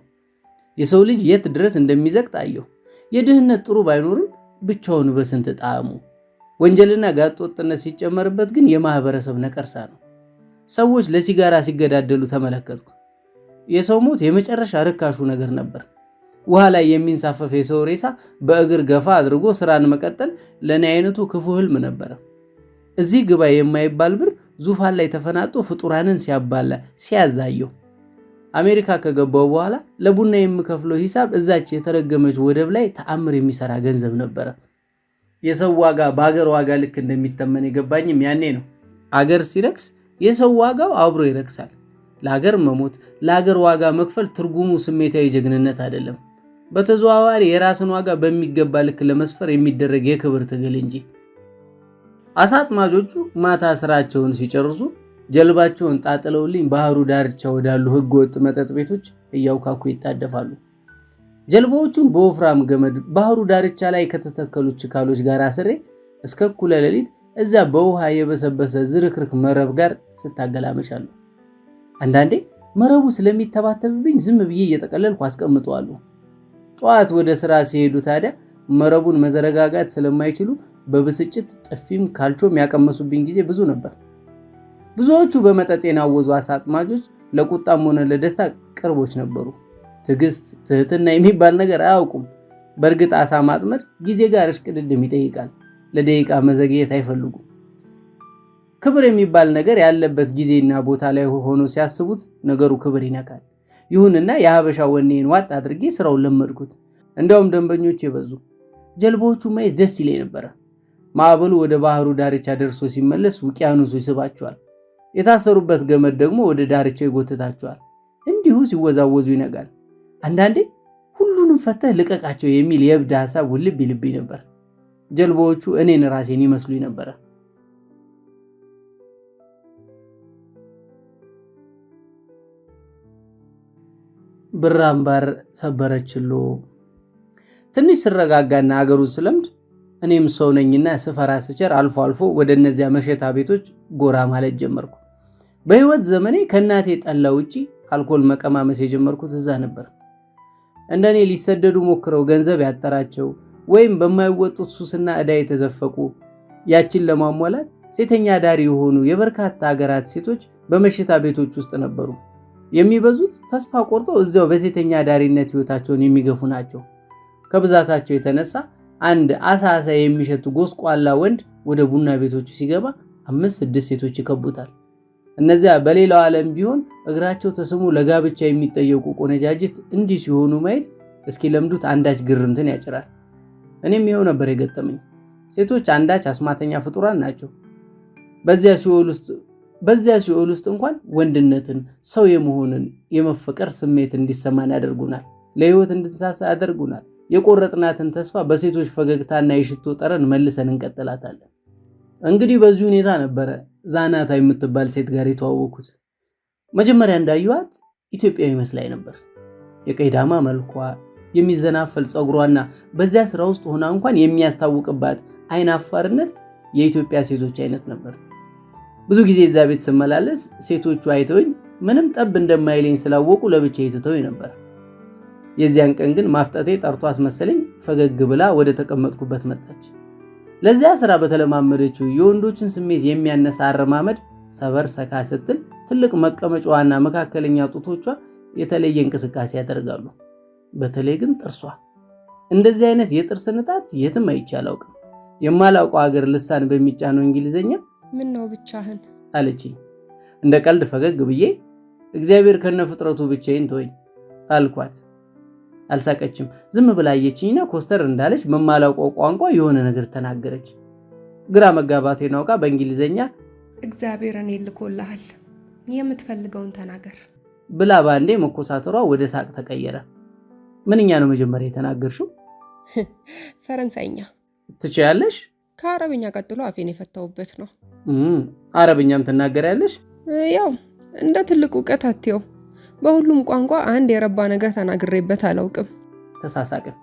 S1: የሰው ልጅ የት ድረስ እንደሚዘቅጥ አየሁ። የድህነት ጥሩ ባይኖርም ብቻውን በስንት ጣዕሙ። ወንጀልና ጋጥ ወጥነት ሲጨመርበት ግን የማህበረሰብ ነቀርሳ ነው። ሰዎች ለሲጋራ ሲገዳደሉ ተመለከትኩ። የሰው ሞት የመጨረሻ ርካሹ ነገር ነበር። ውሃ ላይ የሚንሳፈፍ የሰው ሬሳ በእግር ገፋ አድርጎ ስራን መቀጠል ለኔ አይነቱ ክፉ ህልም ነበር። እዚህ ግባ የማይባል ብር ዙፋን ላይ ተፈናጦ ፍጡራንን ሲያባላ ሲያዛየው። አሜሪካ ከገባው በኋላ ለቡና የምከፍለው ሂሳብ እዛች የተረገመች ወደብ ላይ ተአምር የሚሰራ ገንዘብ ነበር። የሰው ዋጋ በአገር ዋጋ ልክ እንደሚተመን የገባኝም ያኔ ነው። አገር ሲረክስ የሰው ዋጋው አብሮ ይረክሳል። ለአገር መሞት፣ ለአገር ዋጋ መክፈል ትርጉሙ ስሜታዊ ጀግንነት አይደለም። በተዘዋዋሪ የራስን ዋጋ በሚገባ ልክ ለመስፈር የሚደረግ የክብር ትግል እንጂ። አሳ አጥማጆቹ ማታ ስራቸውን ሲጨርሱ ጀልባቸውን ጣጥለውልኝ ባህሩ ዳርቻ ወዳሉ ህገወጥ መጠጥ ቤቶች እያውካኩ ይጣደፋሉ። ጀልባዎቹን በወፍራም ገመድ ባህሩ ዳርቻ ላይ ከተተከሉ ችካሎች ጋር አስሬ እስከ እኩለ ሌሊት እዛ በውሃ የበሰበሰ ዝርክርክ መረብ ጋር ስታገላመሻለሁ። አንዳንዴ መረቡ ስለሚተባተብብኝ ዝም ብዬ እየጠቀለልኩ አስቀምጠዋለሁ። ጠዋት ወደ ስራ ሲሄዱ ታዲያ መረቡን መዘረጋጋት ስለማይችሉ በብስጭት ጥፊም ካልቾም ያቀመሱብኝ ጊዜ ብዙ ነበር። ብዙዎቹ በመጠጥ የናወዙ አሳ አጥማጆች ለቁጣም ሆነ ለደስታ ቅርቦች ነበሩ። ትዕግስት፣ ትህትና የሚባል ነገር አያውቁም። በእርግጥ አሳ ማጥመድ ጊዜ ጋር እሽቅድድም ይጠይቃል። ለደቂቃ መዘግየት አይፈልጉም። ክብር የሚባል ነገር ያለበት ጊዜና ቦታ ላይ ሆኖ ሲያስቡት ነገሩ ክብር ይነካል። ይሁንና የሀበሻ ወኔን ዋጥ አድርጌ ስራውን ለመድኩት። እንደውም ደንበኞች የበዙ። ጀልባዎቹ ማየት ደስ ይለኝ ነበር። ማዕበሉ ወደ ባህሩ ዳርቻ ደርሶ ሲመለስ ውቅያኖሱ ይስባቸዋል። የታሰሩበት ገመድ ደግሞ ወደ ዳርቻው ይጎትታቸዋል። እንዲሁ ሲወዛወዙ ይነጋል። አንዳንዴ ሁሉንም ፈተህ ልቀቃቸው የሚል የእብድ ሐሳብ ውልብ ይልብኝ ነበር። ጀልባዎቹ እኔን ራሴን ይመስሉኝ ነበር። ብር አምባር ሰበረችሎ። ትንሽ ስረጋጋና አገሩን ስለምድ እኔም ሰው ነኝና ስፈራ ስቸር አልፎ አልፎ ወደ እነዚያ መሸታ ቤቶች ጎራ ማለት ጀመርኩ። በህይወት ዘመኔ ከእናቴ ጠላ ውጪ አልኮል መቀማመስ የጀመርኩት እዛ ነበር። እንደኔ ሊሰደዱ ሞክረው ገንዘብ ያጠራቸው ወይም በማይወጡት ሱስና ዕዳ የተዘፈቁ ያችን ለማሟላት ሴተኛ ዳሪ የሆኑ የበርካታ ሀገራት ሴቶች በመሸታ ቤቶች ውስጥ ነበሩ። የሚበዙት ተስፋ ቆርጠው እዚያው በሴተኛ ዳሪነት ህይወታቸውን የሚገፉ ናቸው። ከብዛታቸው የተነሳ አንድ አሳ የሚሸቱ ጎስቋላ ወንድ ወደ ቡና ቤቶቹ ሲገባ 5-6 ሴቶች ይከቡታል። እነዚያ በሌላው ዓለም ቢሆን እግራቸው ተስሞ ለጋብቻ የሚጠየቁ ቆነጃጅት እንዲህ ሲሆኑ ማየት እስኪ ለምዱት አንዳች ግርምትን ያጭራል። እኔም ይሄው ነበር የገጠመኝ። ሴቶች አንዳች አስማተኛ ፍጡራን ናቸው። በዚያ ሲኦል ውስጥ እንኳን ወንድነትን፣ ሰው የመሆንን፣ የመፈቀር ስሜት እንዲሰማን ያደርጉናል። ለህይወት እንድንሳሳ ያደርጉናል። የቆረጥናትን ተስፋ በሴቶች ፈገግታና የሽቶ ጠረን መልሰን እንቀጥላታለን። እንግዲህ በዚህ ሁኔታ ነበረ ዛናታ የምትባል ሴት ጋር የተዋወቅኩት። መጀመሪያ እንዳየኋት ኢትዮጵያዊ መስላኝ ነበር። የቀይ ዳማ መልኳ፣ የሚዘናፈል ጸጉሯና በዚያ ስራ ውስጥ ሆና እንኳን የሚያስታውቅባት አይን አፋርነት የኢትዮጵያ ሴቶች አይነት ነበር። ብዙ ጊዜ እዛ ቤት ስመላለስ ሴቶቹ አይተውኝ ምንም ጠብ እንደማይለኝ ስላወቁ ለብቻ ይተውኝ ነበር። የዚያን ቀን ግን ማፍጠቴ ጠርቷት መሰለኝ ፈገግ ብላ ወደ ተቀመጥኩበት መጣች። ለዚያ ስራ በተለማመደችው የወንዶችን ስሜት የሚያነሳ አረማመድ ሰበር ሰካ ስትል ትልቅ መቀመጫዋና መካከለኛ ጡቶቿ የተለየ እንቅስቃሴ ያደርጋሉ። በተለይ ግን ጥርሷ። እንደዚህ አይነት የጥርስ ንጣት የትም አይቼ አላውቅም። የማላውቀው ሀገር ልሳን በሚጫነው እንግሊዘኛ
S3: ምን ነው ብቻህን
S1: አለችኝ። እንደ ቀልድ ፈገግ ብዬ እግዚአብሔር ከነፍጥረቱ ብቻዬን ተወኝ አልኳት። አልሳቀችም። ዝም ብላ አየችኝና ኮስተር እንዳለች በማላውቀው ቋንቋ የሆነ ነገር ተናገረች። ግራ መጋባቴን አውቃ በእንግሊዘኛ
S3: እግዚአብሔር እኔ ልኮልሃል የምትፈልገውን ተናገር
S1: ብላ ባንዴ መኮሳተሯ ወደ ሳቅ ተቀየረ። ምንኛ ነው መጀመሪያ የተናገርሽው?
S3: ፈረንሳይኛ።
S1: ትችያለሽ?
S3: ከአረብኛ ቀጥሎ አፌን የፈታውበት ነው።
S1: አረብኛም ትናገሪያለሽ?
S3: ያው እንደ ትልቅ ዕውቀት አትየው። በሁሉም ቋንቋ አንድ የረባ ነገር ተናግሬበት አላውቅም።
S1: ተሳሳቅን።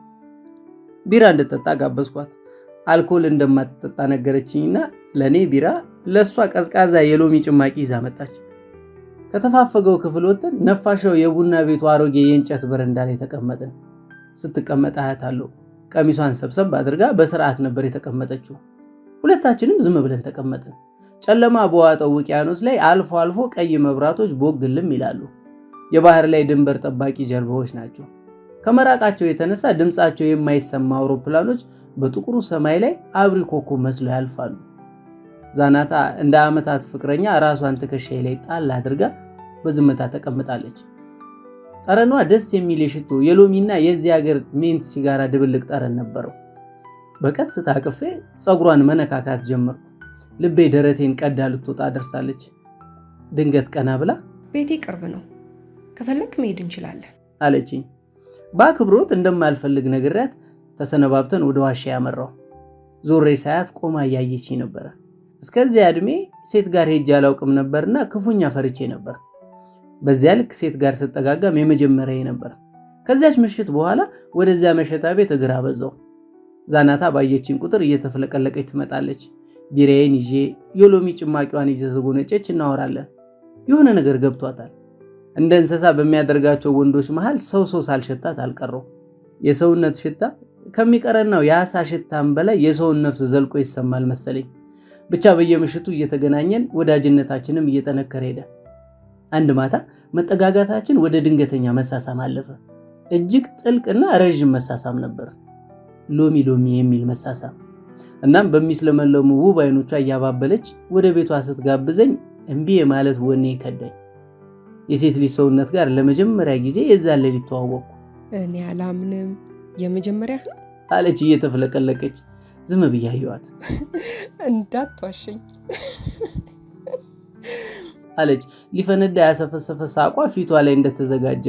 S1: ቢራ እንድጠጣ ጋበዝኳት። አልኮል እንደማትጠጣ ነገረችኝና ለኔ ቢራ ለሷ ቀዝቃዛ የሎሚ ጭማቂ ይዛ መጣች። ከተፋፈገው ክፍል ወጥተን ነፋሻው የቡና ቤቱ አሮጌ የእንጨት በረንዳ ላይ ተቀመጥን። ስትቀመጥ አያታለሁ። ቀሚሷን ሰብሰብ አድርጋ በስርዓት ነበር የተቀመጠችው። ሁለታችንም ዝም ብለን ተቀመጥን። ጨለማ በዋጠው ውቅያኖስ ላይ አልፎ አልፎ ቀይ መብራቶች ቦግልም ይላሉ። የባህር ላይ ድንበር ጠባቂ ጀልባዎች ናቸው። ከመራቃቸው የተነሳ ድምጻቸው የማይሰማ አውሮፕላኖች በጥቁሩ ሰማይ ላይ አብሪ ኮከብ መስለው ያልፋሉ። ዛናታ እንደ ዓመታት ፍቅረኛ ራሷን ትከሻዬ ላይ ጣል አድርጋ በዝምታ ተቀምጣለች። ጠረኗ ደስ የሚል የሽቶ የሎሚና የዚህ ሀገር ሜንት ሲጋራ ድብልቅ ጠረን ነበረው። በቀስታ አቅፌ ጸጉሯን መነካካት ጀመርኩ። ልቤ ደረቴን ቀዳ ልትወጣ ደርሳለች። ድንገት ቀና ብላ
S3: ቤቴ ቅርብ ነው፣ ከፈለክ መሄድ እንችላለን
S1: አለችኝ። በአክብሮት እንደማልፈልግ ነግሬያት ተሰነባብተን ወደ ዋሻ ያመራው። ዞሬ ሳያት ቆማ እያየችኝ ነበር። እስከዚያ ዕድሜ ሴት ጋር ሄጄ አላውቅም ነበርና ክፉኛ ፈርቼ ነበር። በዚያ ልክ ሴት ጋር ስጠጋጋም የመጀመሪያዬ ነበር። ከዚያች ምሽት በኋላ ወደዚያ መሸታ ቤት እግር አበዛው። ዛናታ ባየችኝ ቁጥር እየተፍለቀለቀች ትመጣለች። ቢራዬን ይዤ የሎሚ ጭማቂዋን እየተጎነጨች እናወራለን። የሆነ ነገር ገብቷታል። እንደ እንስሳ በሚያደርጋቸው ወንዶች መሃል ሰው ሳልሸታት አልቀረው። የሰውነት ሽታ ከሚቀረናው የአሳ ሽታም በላይ የሰውን ነፍስ ዘልቆ ይሰማል መሰለኝ። ብቻ በየምሽቱ እየተገናኘን ወዳጅነታችንም እየጠነከረ ሄደ። አንድ ማታ መጠጋጋታችን ወደ ድንገተኛ መሳሳም አለፈ። እጅግ ጥልቅና ረዥም መሳሳም ነበር። ሎሚ ሎሚ የሚል መሳሳም። እናም በሚስለመለሙ ውብ አይኖቿ እያባበለች ወደ ቤቷ ስትጋብዘኝ እምቢ የማለት ወኔ ከዳኝ። የሴት ልጅ ሰውነት ጋር ለመጀመሪያ ጊዜ የዛን ሌሊት ተዋወቅኩ።
S3: እኔ አላምንም። የመጀመሪያ ነው
S1: አለች እየተፍለቀለቀች። ዝም ብዬ አየኋት።
S3: እንዳትዋሸኝ
S1: አለች ሊፈነዳ ያሰፈሰፈ ሳቋ ፊቷ ላይ እንደተዘጋጀ።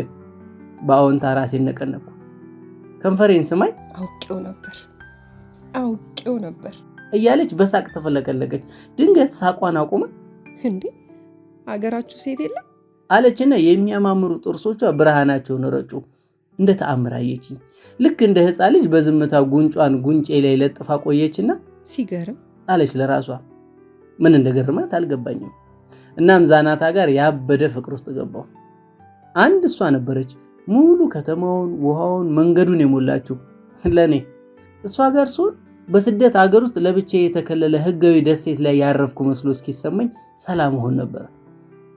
S1: በአዎንታ ራሴን ነቀነቅኩ። ከንፈሬን ስማኝ
S3: አውቄው ነበር
S1: እያለች በሳቅ ተፈለቀለቀች። ድንገት ሳቋን አቁማ
S3: እንዴ አገራችሁ ሴት የለም
S1: አለችና የሚያማምሩ ጥርሶቿ ብርሃናቸውን ረጩ። እንደ ተአምር አየችኝ። ልክ እንደ ሕፃን ልጅ በዝምታ ጉንጯን ጉንጬ ላይ ለጥፋ ቆየችና
S3: ሲገርም
S1: አለች ለራሷ። ምን እንደገርማት አልገባኝም። እናም ዛናታ ጋር ያበደ ፍቅር ውስጥ ገባው። አንድ እሷ ነበረች ሙሉ ከተማውን፣ ውሃውን፣ መንገዱን የሞላችው ለኔ። እሷ ጋር ስሆን በስደት አገር ውስጥ ለብቻዬ የተከለለ ህጋዊ ደሴት ላይ ያረፍኩ መስሎ እስኪሰማኝ ሰላም ሆን ነበር።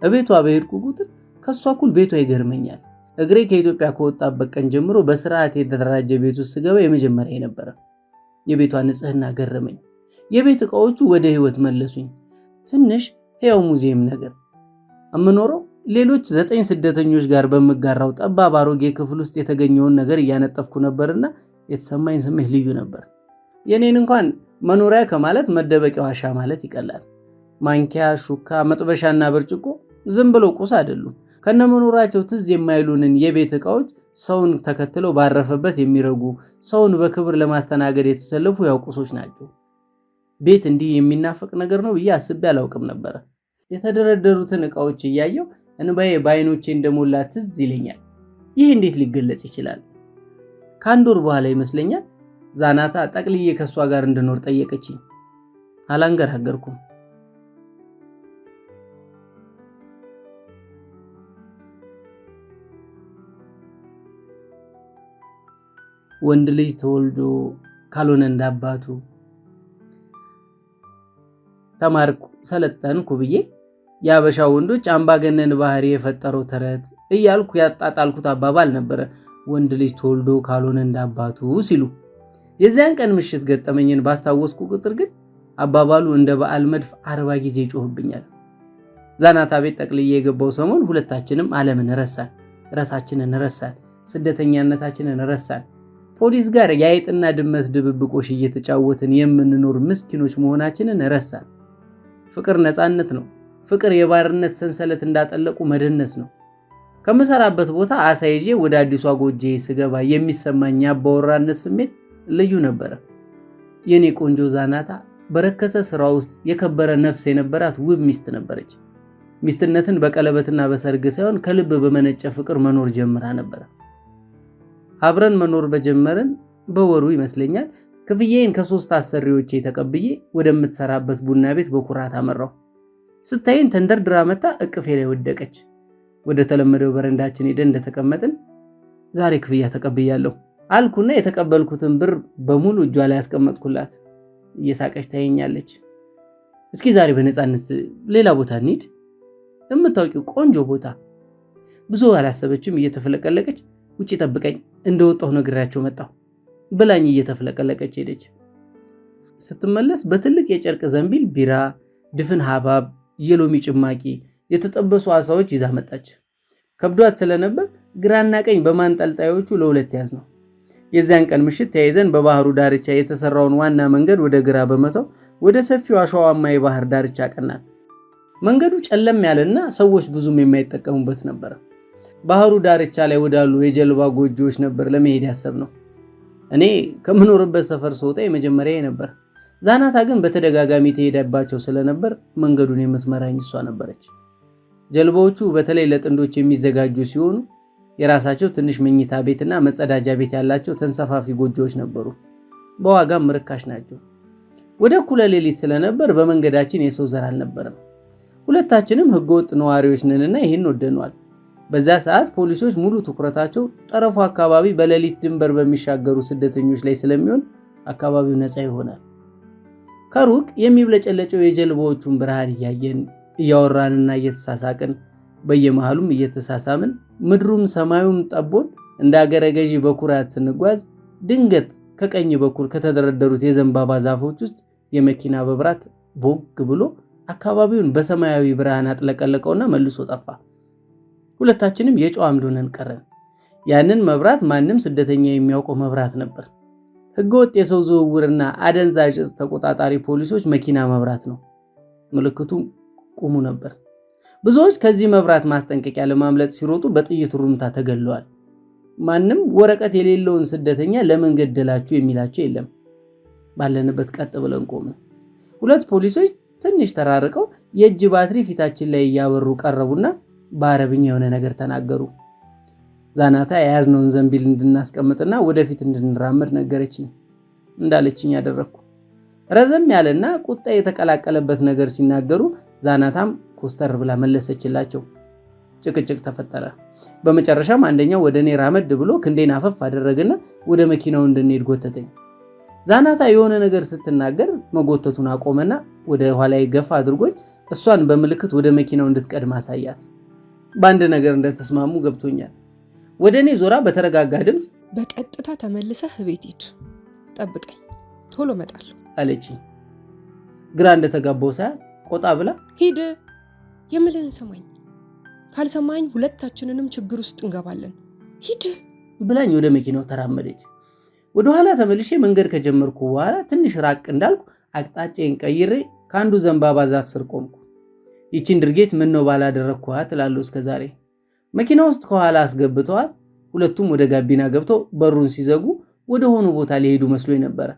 S1: እቤቷ በሄድኩ ቁጥር ከሷ እኩል ቤቷ ይገርመኛል። እግሬ ከኢትዮጵያ ከወጣበት ቀን ጀምሮ በስርዓት የተደራጀ ቤት ውስጥ ስገባ የመጀመሪያ ነበረ። የቤቷ ንጽህና ገረመኝ። የቤት ዕቃዎቹ ወደ ህይወት መለሱኝ። ትንሽ ሕያው ሙዚየም ነገር። የምኖረው ሌሎች 9 ስደተኞች ጋር በምጋራው ጠባብ አሮጌ ክፍል ውስጥ የተገኘውን ነገር እያነጠፍኩ ነበርና የተሰማኝ ስሜት ልዩ ነበር። የኔን እንኳን መኖሪያ ከማለት መደበቂያ ዋሻ ማለት ይቀላል። ማንኪያ፣ ሹካ፣ መጥበሻና ብርጭቆ ዝም ብሎ ቁስ አይደሉም። ከነመኖራቸው ትዝ የማይሉንን የቤት ዕቃዎች ሰውን ተከትለው ባረፈበት የሚረጉ፣ ሰውን በክብር ለማስተናገድ የተሰለፉ ያው ቁሶች ናቸው። ቤት እንዲህ የሚናፈቅ ነገር ነው ብዬ አስቤ አላውቅም ነበር። የተደረደሩትን ዕቃዎች እያየው እንባዬ በዓይኖቼ እንደሞላ ትዝ ይለኛል። ይህ እንዴት ሊገለጽ ይችላል? ከአንድ ወር በኋላ ይመስለኛል ዛናታ ጠቅልዬ ከሷ ጋር እንድኖር ጠየቀችኝ። አላንገራገርኩም። ወንድ ልጅ ተወልዶ ካልሆነ እንዳባቱ ተማርኩ ሰለጠንኩ ብዬ የአበሻ ወንዶች አምባገነን ባህሪ የፈጠረው ተረት እያልኩ ያጣጣልኩት አባባል ነበረ። ወንድ ልጅ ተወልዶ ካልሆነ እንዳባቱ ሲሉ የዚያን ቀን ምሽት ገጠመኝን ባስታወስኩ ቁጥር ግን አባባሉ እንደ በዓል መድፍ 40 ጊዜ ይጮህብኛል። ዛናታ ቤት ጠቅልዬ የገባው ሰሞን ሁለታችንም ዓለምን ረሳን፣ ራሳችንን ረሳን፣ ስደተኛነታችንን ረሳን። ፖሊስ ጋር የአይጥና ድመት ድብብቆሽ እየተጫወትን የምንኖር ምስኪኖች መሆናችንን ረሳን። ፍቅር ነፃነት ነው። ፍቅር የባርነት ሰንሰለት እንዳጠለቁ መደነስ ነው። ከምሰራበት ቦታ አሳ ይዤ ወደ አዲሷ ጎጆ ስገባ የሚሰማኝ አባወራነት ስሜት ልዩ ነበረ። የኔ ቆንጆ ዛናታ በረከሰ ስራ ውስጥ የከበረ ነፍስ የነበራት ውብ ሚስት ነበረች። ሚስትነትን በቀለበትና በሰርግ ሳይሆን ከልብ በመነጨ ፍቅር መኖር ጀምራ ነበር። አብረን መኖር በጀመረን በወሩ ይመስለኛል ክፍዬን ከ3 አሰሪዎቼ ተቀብዬ ወደምትሰራበት ቡና ቤት በኩራት አመራው። ስታይን ተንደርድራ መጣ እቅፌ ላይ ወደቀች። ወደ ተለመደው በረንዳችን ሄደን እንደተቀመጥን ዛሬ ክፍያ ተቀብያለሁ አልኩና የተቀበልኩትን ብር በሙሉ እጇ ላይ ያስቀመጥኩላት። እየሳቀች ታየኛለች። እስኪ ዛሬ በነፃነት ሌላ ቦታ እንሂድ፣ የምታውቂው ቆንጆ ቦታ። ብዙ አላሰበችም። እየተፈለቀለቀች ውጪ ጠብቀኝ እንደወጣሁ ነግራቸው መጣሁ ብላኝ እየተፈለቀለቀች ሄደች። ስትመለስ በትልቅ የጨርቅ ዘንቢል ቢራ፣ ድፍን ሐባብ፣ የሎሚ ጭማቂ፣ የተጠበሱ አሳዎች ይዛ መጣች። ከብዷት ስለነበር ግራና ቀኝ በማንጠልጣዮቹ ለሁለት ያዝ ነው። የዚያን ቀን ምሽት ተያይዘን በባህሩ ዳርቻ የተሰራውን ዋና መንገድ ወደ ግራ በመተው ወደ ሰፊው አሸዋማ የባህር ዳርቻ ቀናል። መንገዱ ጨለም ያለና ሰዎች ብዙም የማይጠቀሙበት ነበር። ባህሩ ዳርቻ ላይ ወዳሉ የጀልባ ጎጆዎች ነበር ለመሄድ ያሰብነው። እኔ ከምኖርበት ሰፈር ስወጣ የመጀመሪያ ነበር። ዛናታ ግን በተደጋጋሚ ተሄዳባቸው ስለነበር መንገዱን የምትመራኝ እሷ ነበረች። ጀልባዎቹ በተለይ ለጥንዶች የሚዘጋጁ ሲሆኑ የራሳቸው ትንሽ መኝታ ቤትና መጸዳጃ ቤት ያላቸው ተንሰፋፊ ጎጆዎች ነበሩ። በዋጋም ርካሽ ናቸው። ወደ እኩለ ሌሊት ስለነበር በመንገዳችን የሰው ዘር አልነበረም። ሁለታችንም ህገወጥ ነዋሪዎች ነንና ይህን ወደኗል። በዛ ሰዓት ፖሊሶች ሙሉ ትኩረታቸው ጠረፉ አካባቢ በሌሊት ድንበር በሚሻገሩ ስደተኞች ላይ ስለሚሆን አካባቢው ነፃ ይሆናል። ከሩቅ የሚብለጨለጨው የጀልባዎቹን ብርሃን እያየን እያወራንና እየተሳሳቅን በየመሃሉም እየተሳሳምን ምድሩም ሰማዩም ጠቦን እንደ አገረ ገዢ በኩራት ስንጓዝ ድንገት ከቀኝ በኩል ከተደረደሩት የዘንባባ ዛፎች ውስጥ የመኪና መብራት ቦግ ብሎ አካባቢውን በሰማያዊ ብርሃን አጥለቀለቀውና መልሶ ጠፋ። ሁለታችንም የጨው አምድ ሆነን ቀረን። ያንን መብራት ማንም ስደተኛ የሚያውቀው መብራት ነበር። ህገወጥ የሰው ዝውውርና አደንዛዥ እጽ ተቆጣጣሪ ፖሊሶች መኪና መብራት ነው። ምልክቱም ቁሙ ነበር። ብዙዎች ከዚህ መብራት ማስጠንቀቂያ ለማምለጥ ሲሮጡ በጥይት ሩምታ ተገለዋል። ማንም ወረቀት የሌለውን ስደተኛ ለምን ገደላችሁ የሚላቸው የለም። ባለንበት ቀጥ ብለን ቆምን። ሁለት ፖሊሶች ትንሽ ተራርቀው የእጅ ባትሪ ፊታችን ላይ እያበሩ ቀረቡና በአረብኛ የሆነ ነገር ተናገሩ። ዛናታ የያዝነውን ዘንቢል እንድናስቀምጥና ወደፊት እንድንራመድ ነገረችኝ። እንዳለችኝ ያደረግኩ። ረዘም ያለና ቁጣ የተቀላቀለበት ነገር ሲናገሩ ዛናታም ኮስተር ብላ መለሰችላቸው። ጭቅጭቅ ተፈጠረ። በመጨረሻም አንደኛው ወደ እኔ ራመድ ብሎ ክንዴን አፈፍ አደረገና ወደ መኪናው እንድንሄድ ጎተተኝ። ዛናታ የሆነ ነገር ስትናገር መጎተቱን አቆመና ወደ ኋላዬ ገፋ አድርጎኝ እሷን በምልክት ወደ መኪናው እንድትቀድም አሳያት። በአንድ ነገር እንደተስማሙ ገብቶኛል። ወደ እኔ ዞራ በተረጋጋ ድምፅ
S3: በቀጥታ ተመልሰህ ቤት ሂድ፣ ጠብቀኝ፣ ቶሎ እመጣለሁ
S1: አለችኝ። ግራ እንደተጋባው ሳያት ቆጣ ብላ
S3: ሂድ፣ የምልህን ሰማኝ፣ ካልሰማኝ ሁለታችንንም ችግር ውስጥ እንገባለን፣ ሂድ
S1: ብላኝ ወደ መኪናው ተራመደች። ወደ ኋላ ተመልሼ መንገድ ከጀመርኩ በኋላ ትንሽ ራቅ እንዳልኩ አቅጣጫዬን ቀይሬ ከአንዱ ዘንባባ ዛፍ ስር ቆምኩ። ይቺን ድርጊት ምን ነው ባላደረግኳት እላለሁ እስከዛሬ። መኪና ውስጥ ከኋላ አስገብተዋት ሁለቱም ወደ ጋቢና ገብተው በሩን ሲዘጉ ወደ ሆኑ ቦታ ሊሄዱ መስሎኝ ነበረ።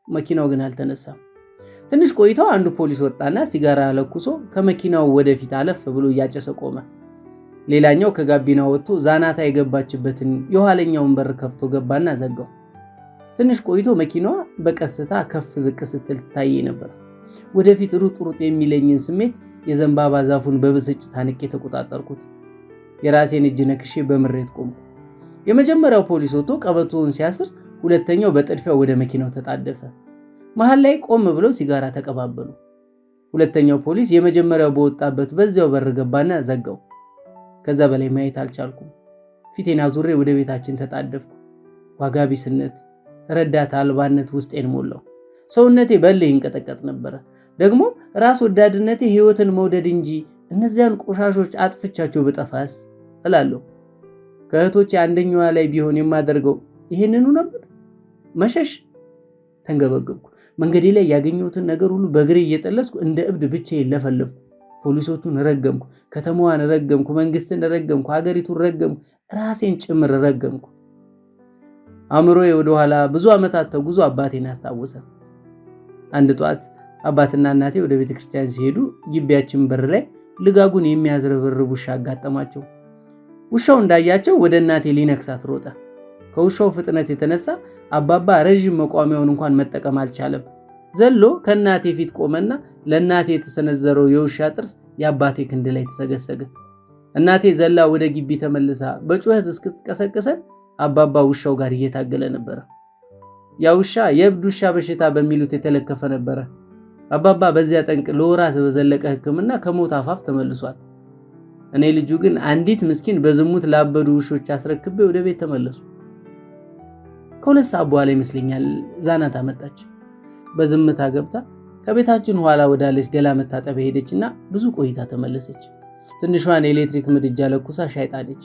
S1: መኪናው ግን አልተነሳም። ትንሽ ቆይተው አንዱ ፖሊስ ወጣና ሲጋራ ለኩሶ ከመኪናው ወደፊት አለፍ ብሎ እያጨሰ ቆመ። ሌላኛው ከጋቢና ወጥቶ ዛናታ የገባችበትን የኋለኛውን በር ከፍቶ ገባና ዘጋው። ትንሽ ቆይቶ መኪናዋ በቀስታ ከፍ ዝቅ ስትል ትታይ ነበር። ወደፊት ሩጥ ሩጥ የሚለኝን ስሜት የዘንባባ ዛፉን በብስጭት አንቄ ተቆጣጠርኩት። የራሴን እጅ ነክሼ በምሬት ቆምኩ። የመጀመሪያው ፖሊስ ወጥቶ ቀበቶውን ሲያስር፣ ሁለተኛው በጥድፊያው ወደ መኪናው ተጣደፈ። መሃል ላይ ቆም ብለው ሲጋራ ተቀባበሉ። ሁለተኛው ፖሊስ የመጀመሪያው በወጣበት በዚያው በር ገባና ዘጋው። ከዛ በላይ ማየት አልቻልኩም። ፊቴን አዙሬ ወደ ቤታችን ተጣደፍኩ። ዋጋ ቢስነት፣ ረዳት አልባነት ውስጤን ሞላው። ሰውነቴ በልህ ይንቀጠቀጥ ነበር። ደግሞ ራስ ወዳድነቴ ህይወትን መውደድ እንጂ እነዚያን ቆሻሾች አጥፍቻቸው ብጠፋስ እላለሁ። ከእህቶቼ አንደኛዋ ላይ ቢሆን የማደርገው ይሄንኑ ነበር፣ መሸሽ። ተንገበገብኩ። መንገዴ ላይ ያገኘሁትን ነገር ሁሉ በእግሬ እየጠለስኩ እንደ እብድ ብቻዬን ለፈለፍኩ። ፖሊሶቹን ረገምኩ፣ ከተማዋን ረገምኩ፣ መንግስትን ረገምኩ፣ ሀገሪቱን ረገምኩ፣ ራሴን ጭምር ረገምኩ። አእምሮዬ ወደኋላ ብዙ ዓመታት ተጉዞ አባቴን አስታወሰ። አንድ ጧት አባትና እናቴ ወደ ቤተክርስቲያን ሲሄዱ ግቢያችን በር ላይ ልጋጉን የሚያዝረበርብ ውሻ አጋጠማቸው። ውሻው እንዳያቸው ወደ እናቴ ሊነክሳት ሮጠ። ከውሻው ፍጥነት የተነሳ አባባ ረዥም መቋሚያውን እንኳን መጠቀም አልቻለም። ዘሎ ከእናቴ ፊት ቆመና ለእናቴ የተሰነዘረው የውሻ ጥርስ የአባቴ ክንድ ላይ ተሰገሰገ። እናቴ ዘላ ወደ ግቢ ተመልሳ በጩኸት እስክትቀሰቅሰን አባባ ውሻው ጋር እየታገለ ነበረ። ያ ውሻ የእብድ ውሻ በሽታ በሚሉት የተለከፈ ነበረ። አባባ በዚያ ጠንቅ ለወራት በዘለቀ ሕክምና ከሞት አፋፍ ተመልሷል። እኔ ልጁ ግን አንዲት ምስኪን በዝሙት ላበዱ ውሾች አስረክቤ ወደ ቤት ተመለሱ። ከሁለት ሰዓት በኋላ ይመስለኛል ዛናታ መጣች። በዝምታ ገብታ ከቤታችን ኋላ ወዳለች ገላ መታጠቢያ ሄደችና ብዙ ቆይታ ተመለሰች። ትንሿን የኤሌክትሪክ ምድጃ ለኩሳ ሻይ ጣለች።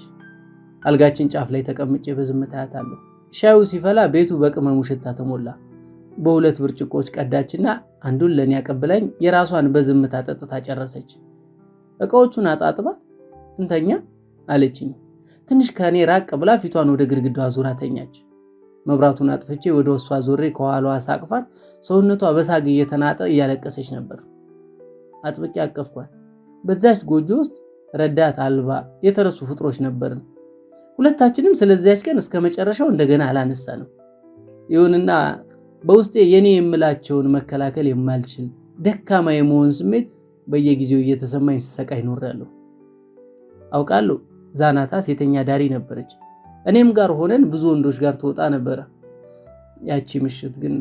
S1: አልጋችን ጫፍ ላይ ተቀምጬ በዝምታ አያታለሁ። ሻዩ ሲፈላ ቤቱ በቅመሙ ሽታ ተሞላ። በሁለት ብርጭቆች ቀዳችና አንዱን ለኔ ያቀብላኝ የራሷን በዝምታ ጠጥታ ጨረሰች። እቃዎቹን አጣጥባ እንተኛ አለችኝ። ትንሽ ከኔ ራቅ ብላ ፊቷን ወደ ግድግዳዋ ዙራ ተኛች። መብራቱን አጥፍቼ ወደ እሷ ዞሬ ከኋላዋ ሳቅፋት ሰውነቷ በሳግ እየተናጠ እያለቀሰች ነበር። አጥብቄ አቀፍኳት። በዛች ጎጆ ውስጥ ረዳት አልባ የተረሱ ፍጥሮች ነበርን። ሁለታችንም ስለዚያች ቀን እስከ መጨረሻው እንደገና አላነሳንም። ይሁንና በውስጤ የኔ የምላቸውን መከላከል የማልችል ደካማ የመሆን ስሜት በየጊዜው እየተሰማኝ ስሰቃይ ኖሬያለሁ። አውቃለሁ ዛናታ ሴተኛ ዳሪ ነበረች። እኔም ጋር ሆነን ብዙ ወንዶች ጋር ትወጣ ነበረ። ያቺ ምሽት ግን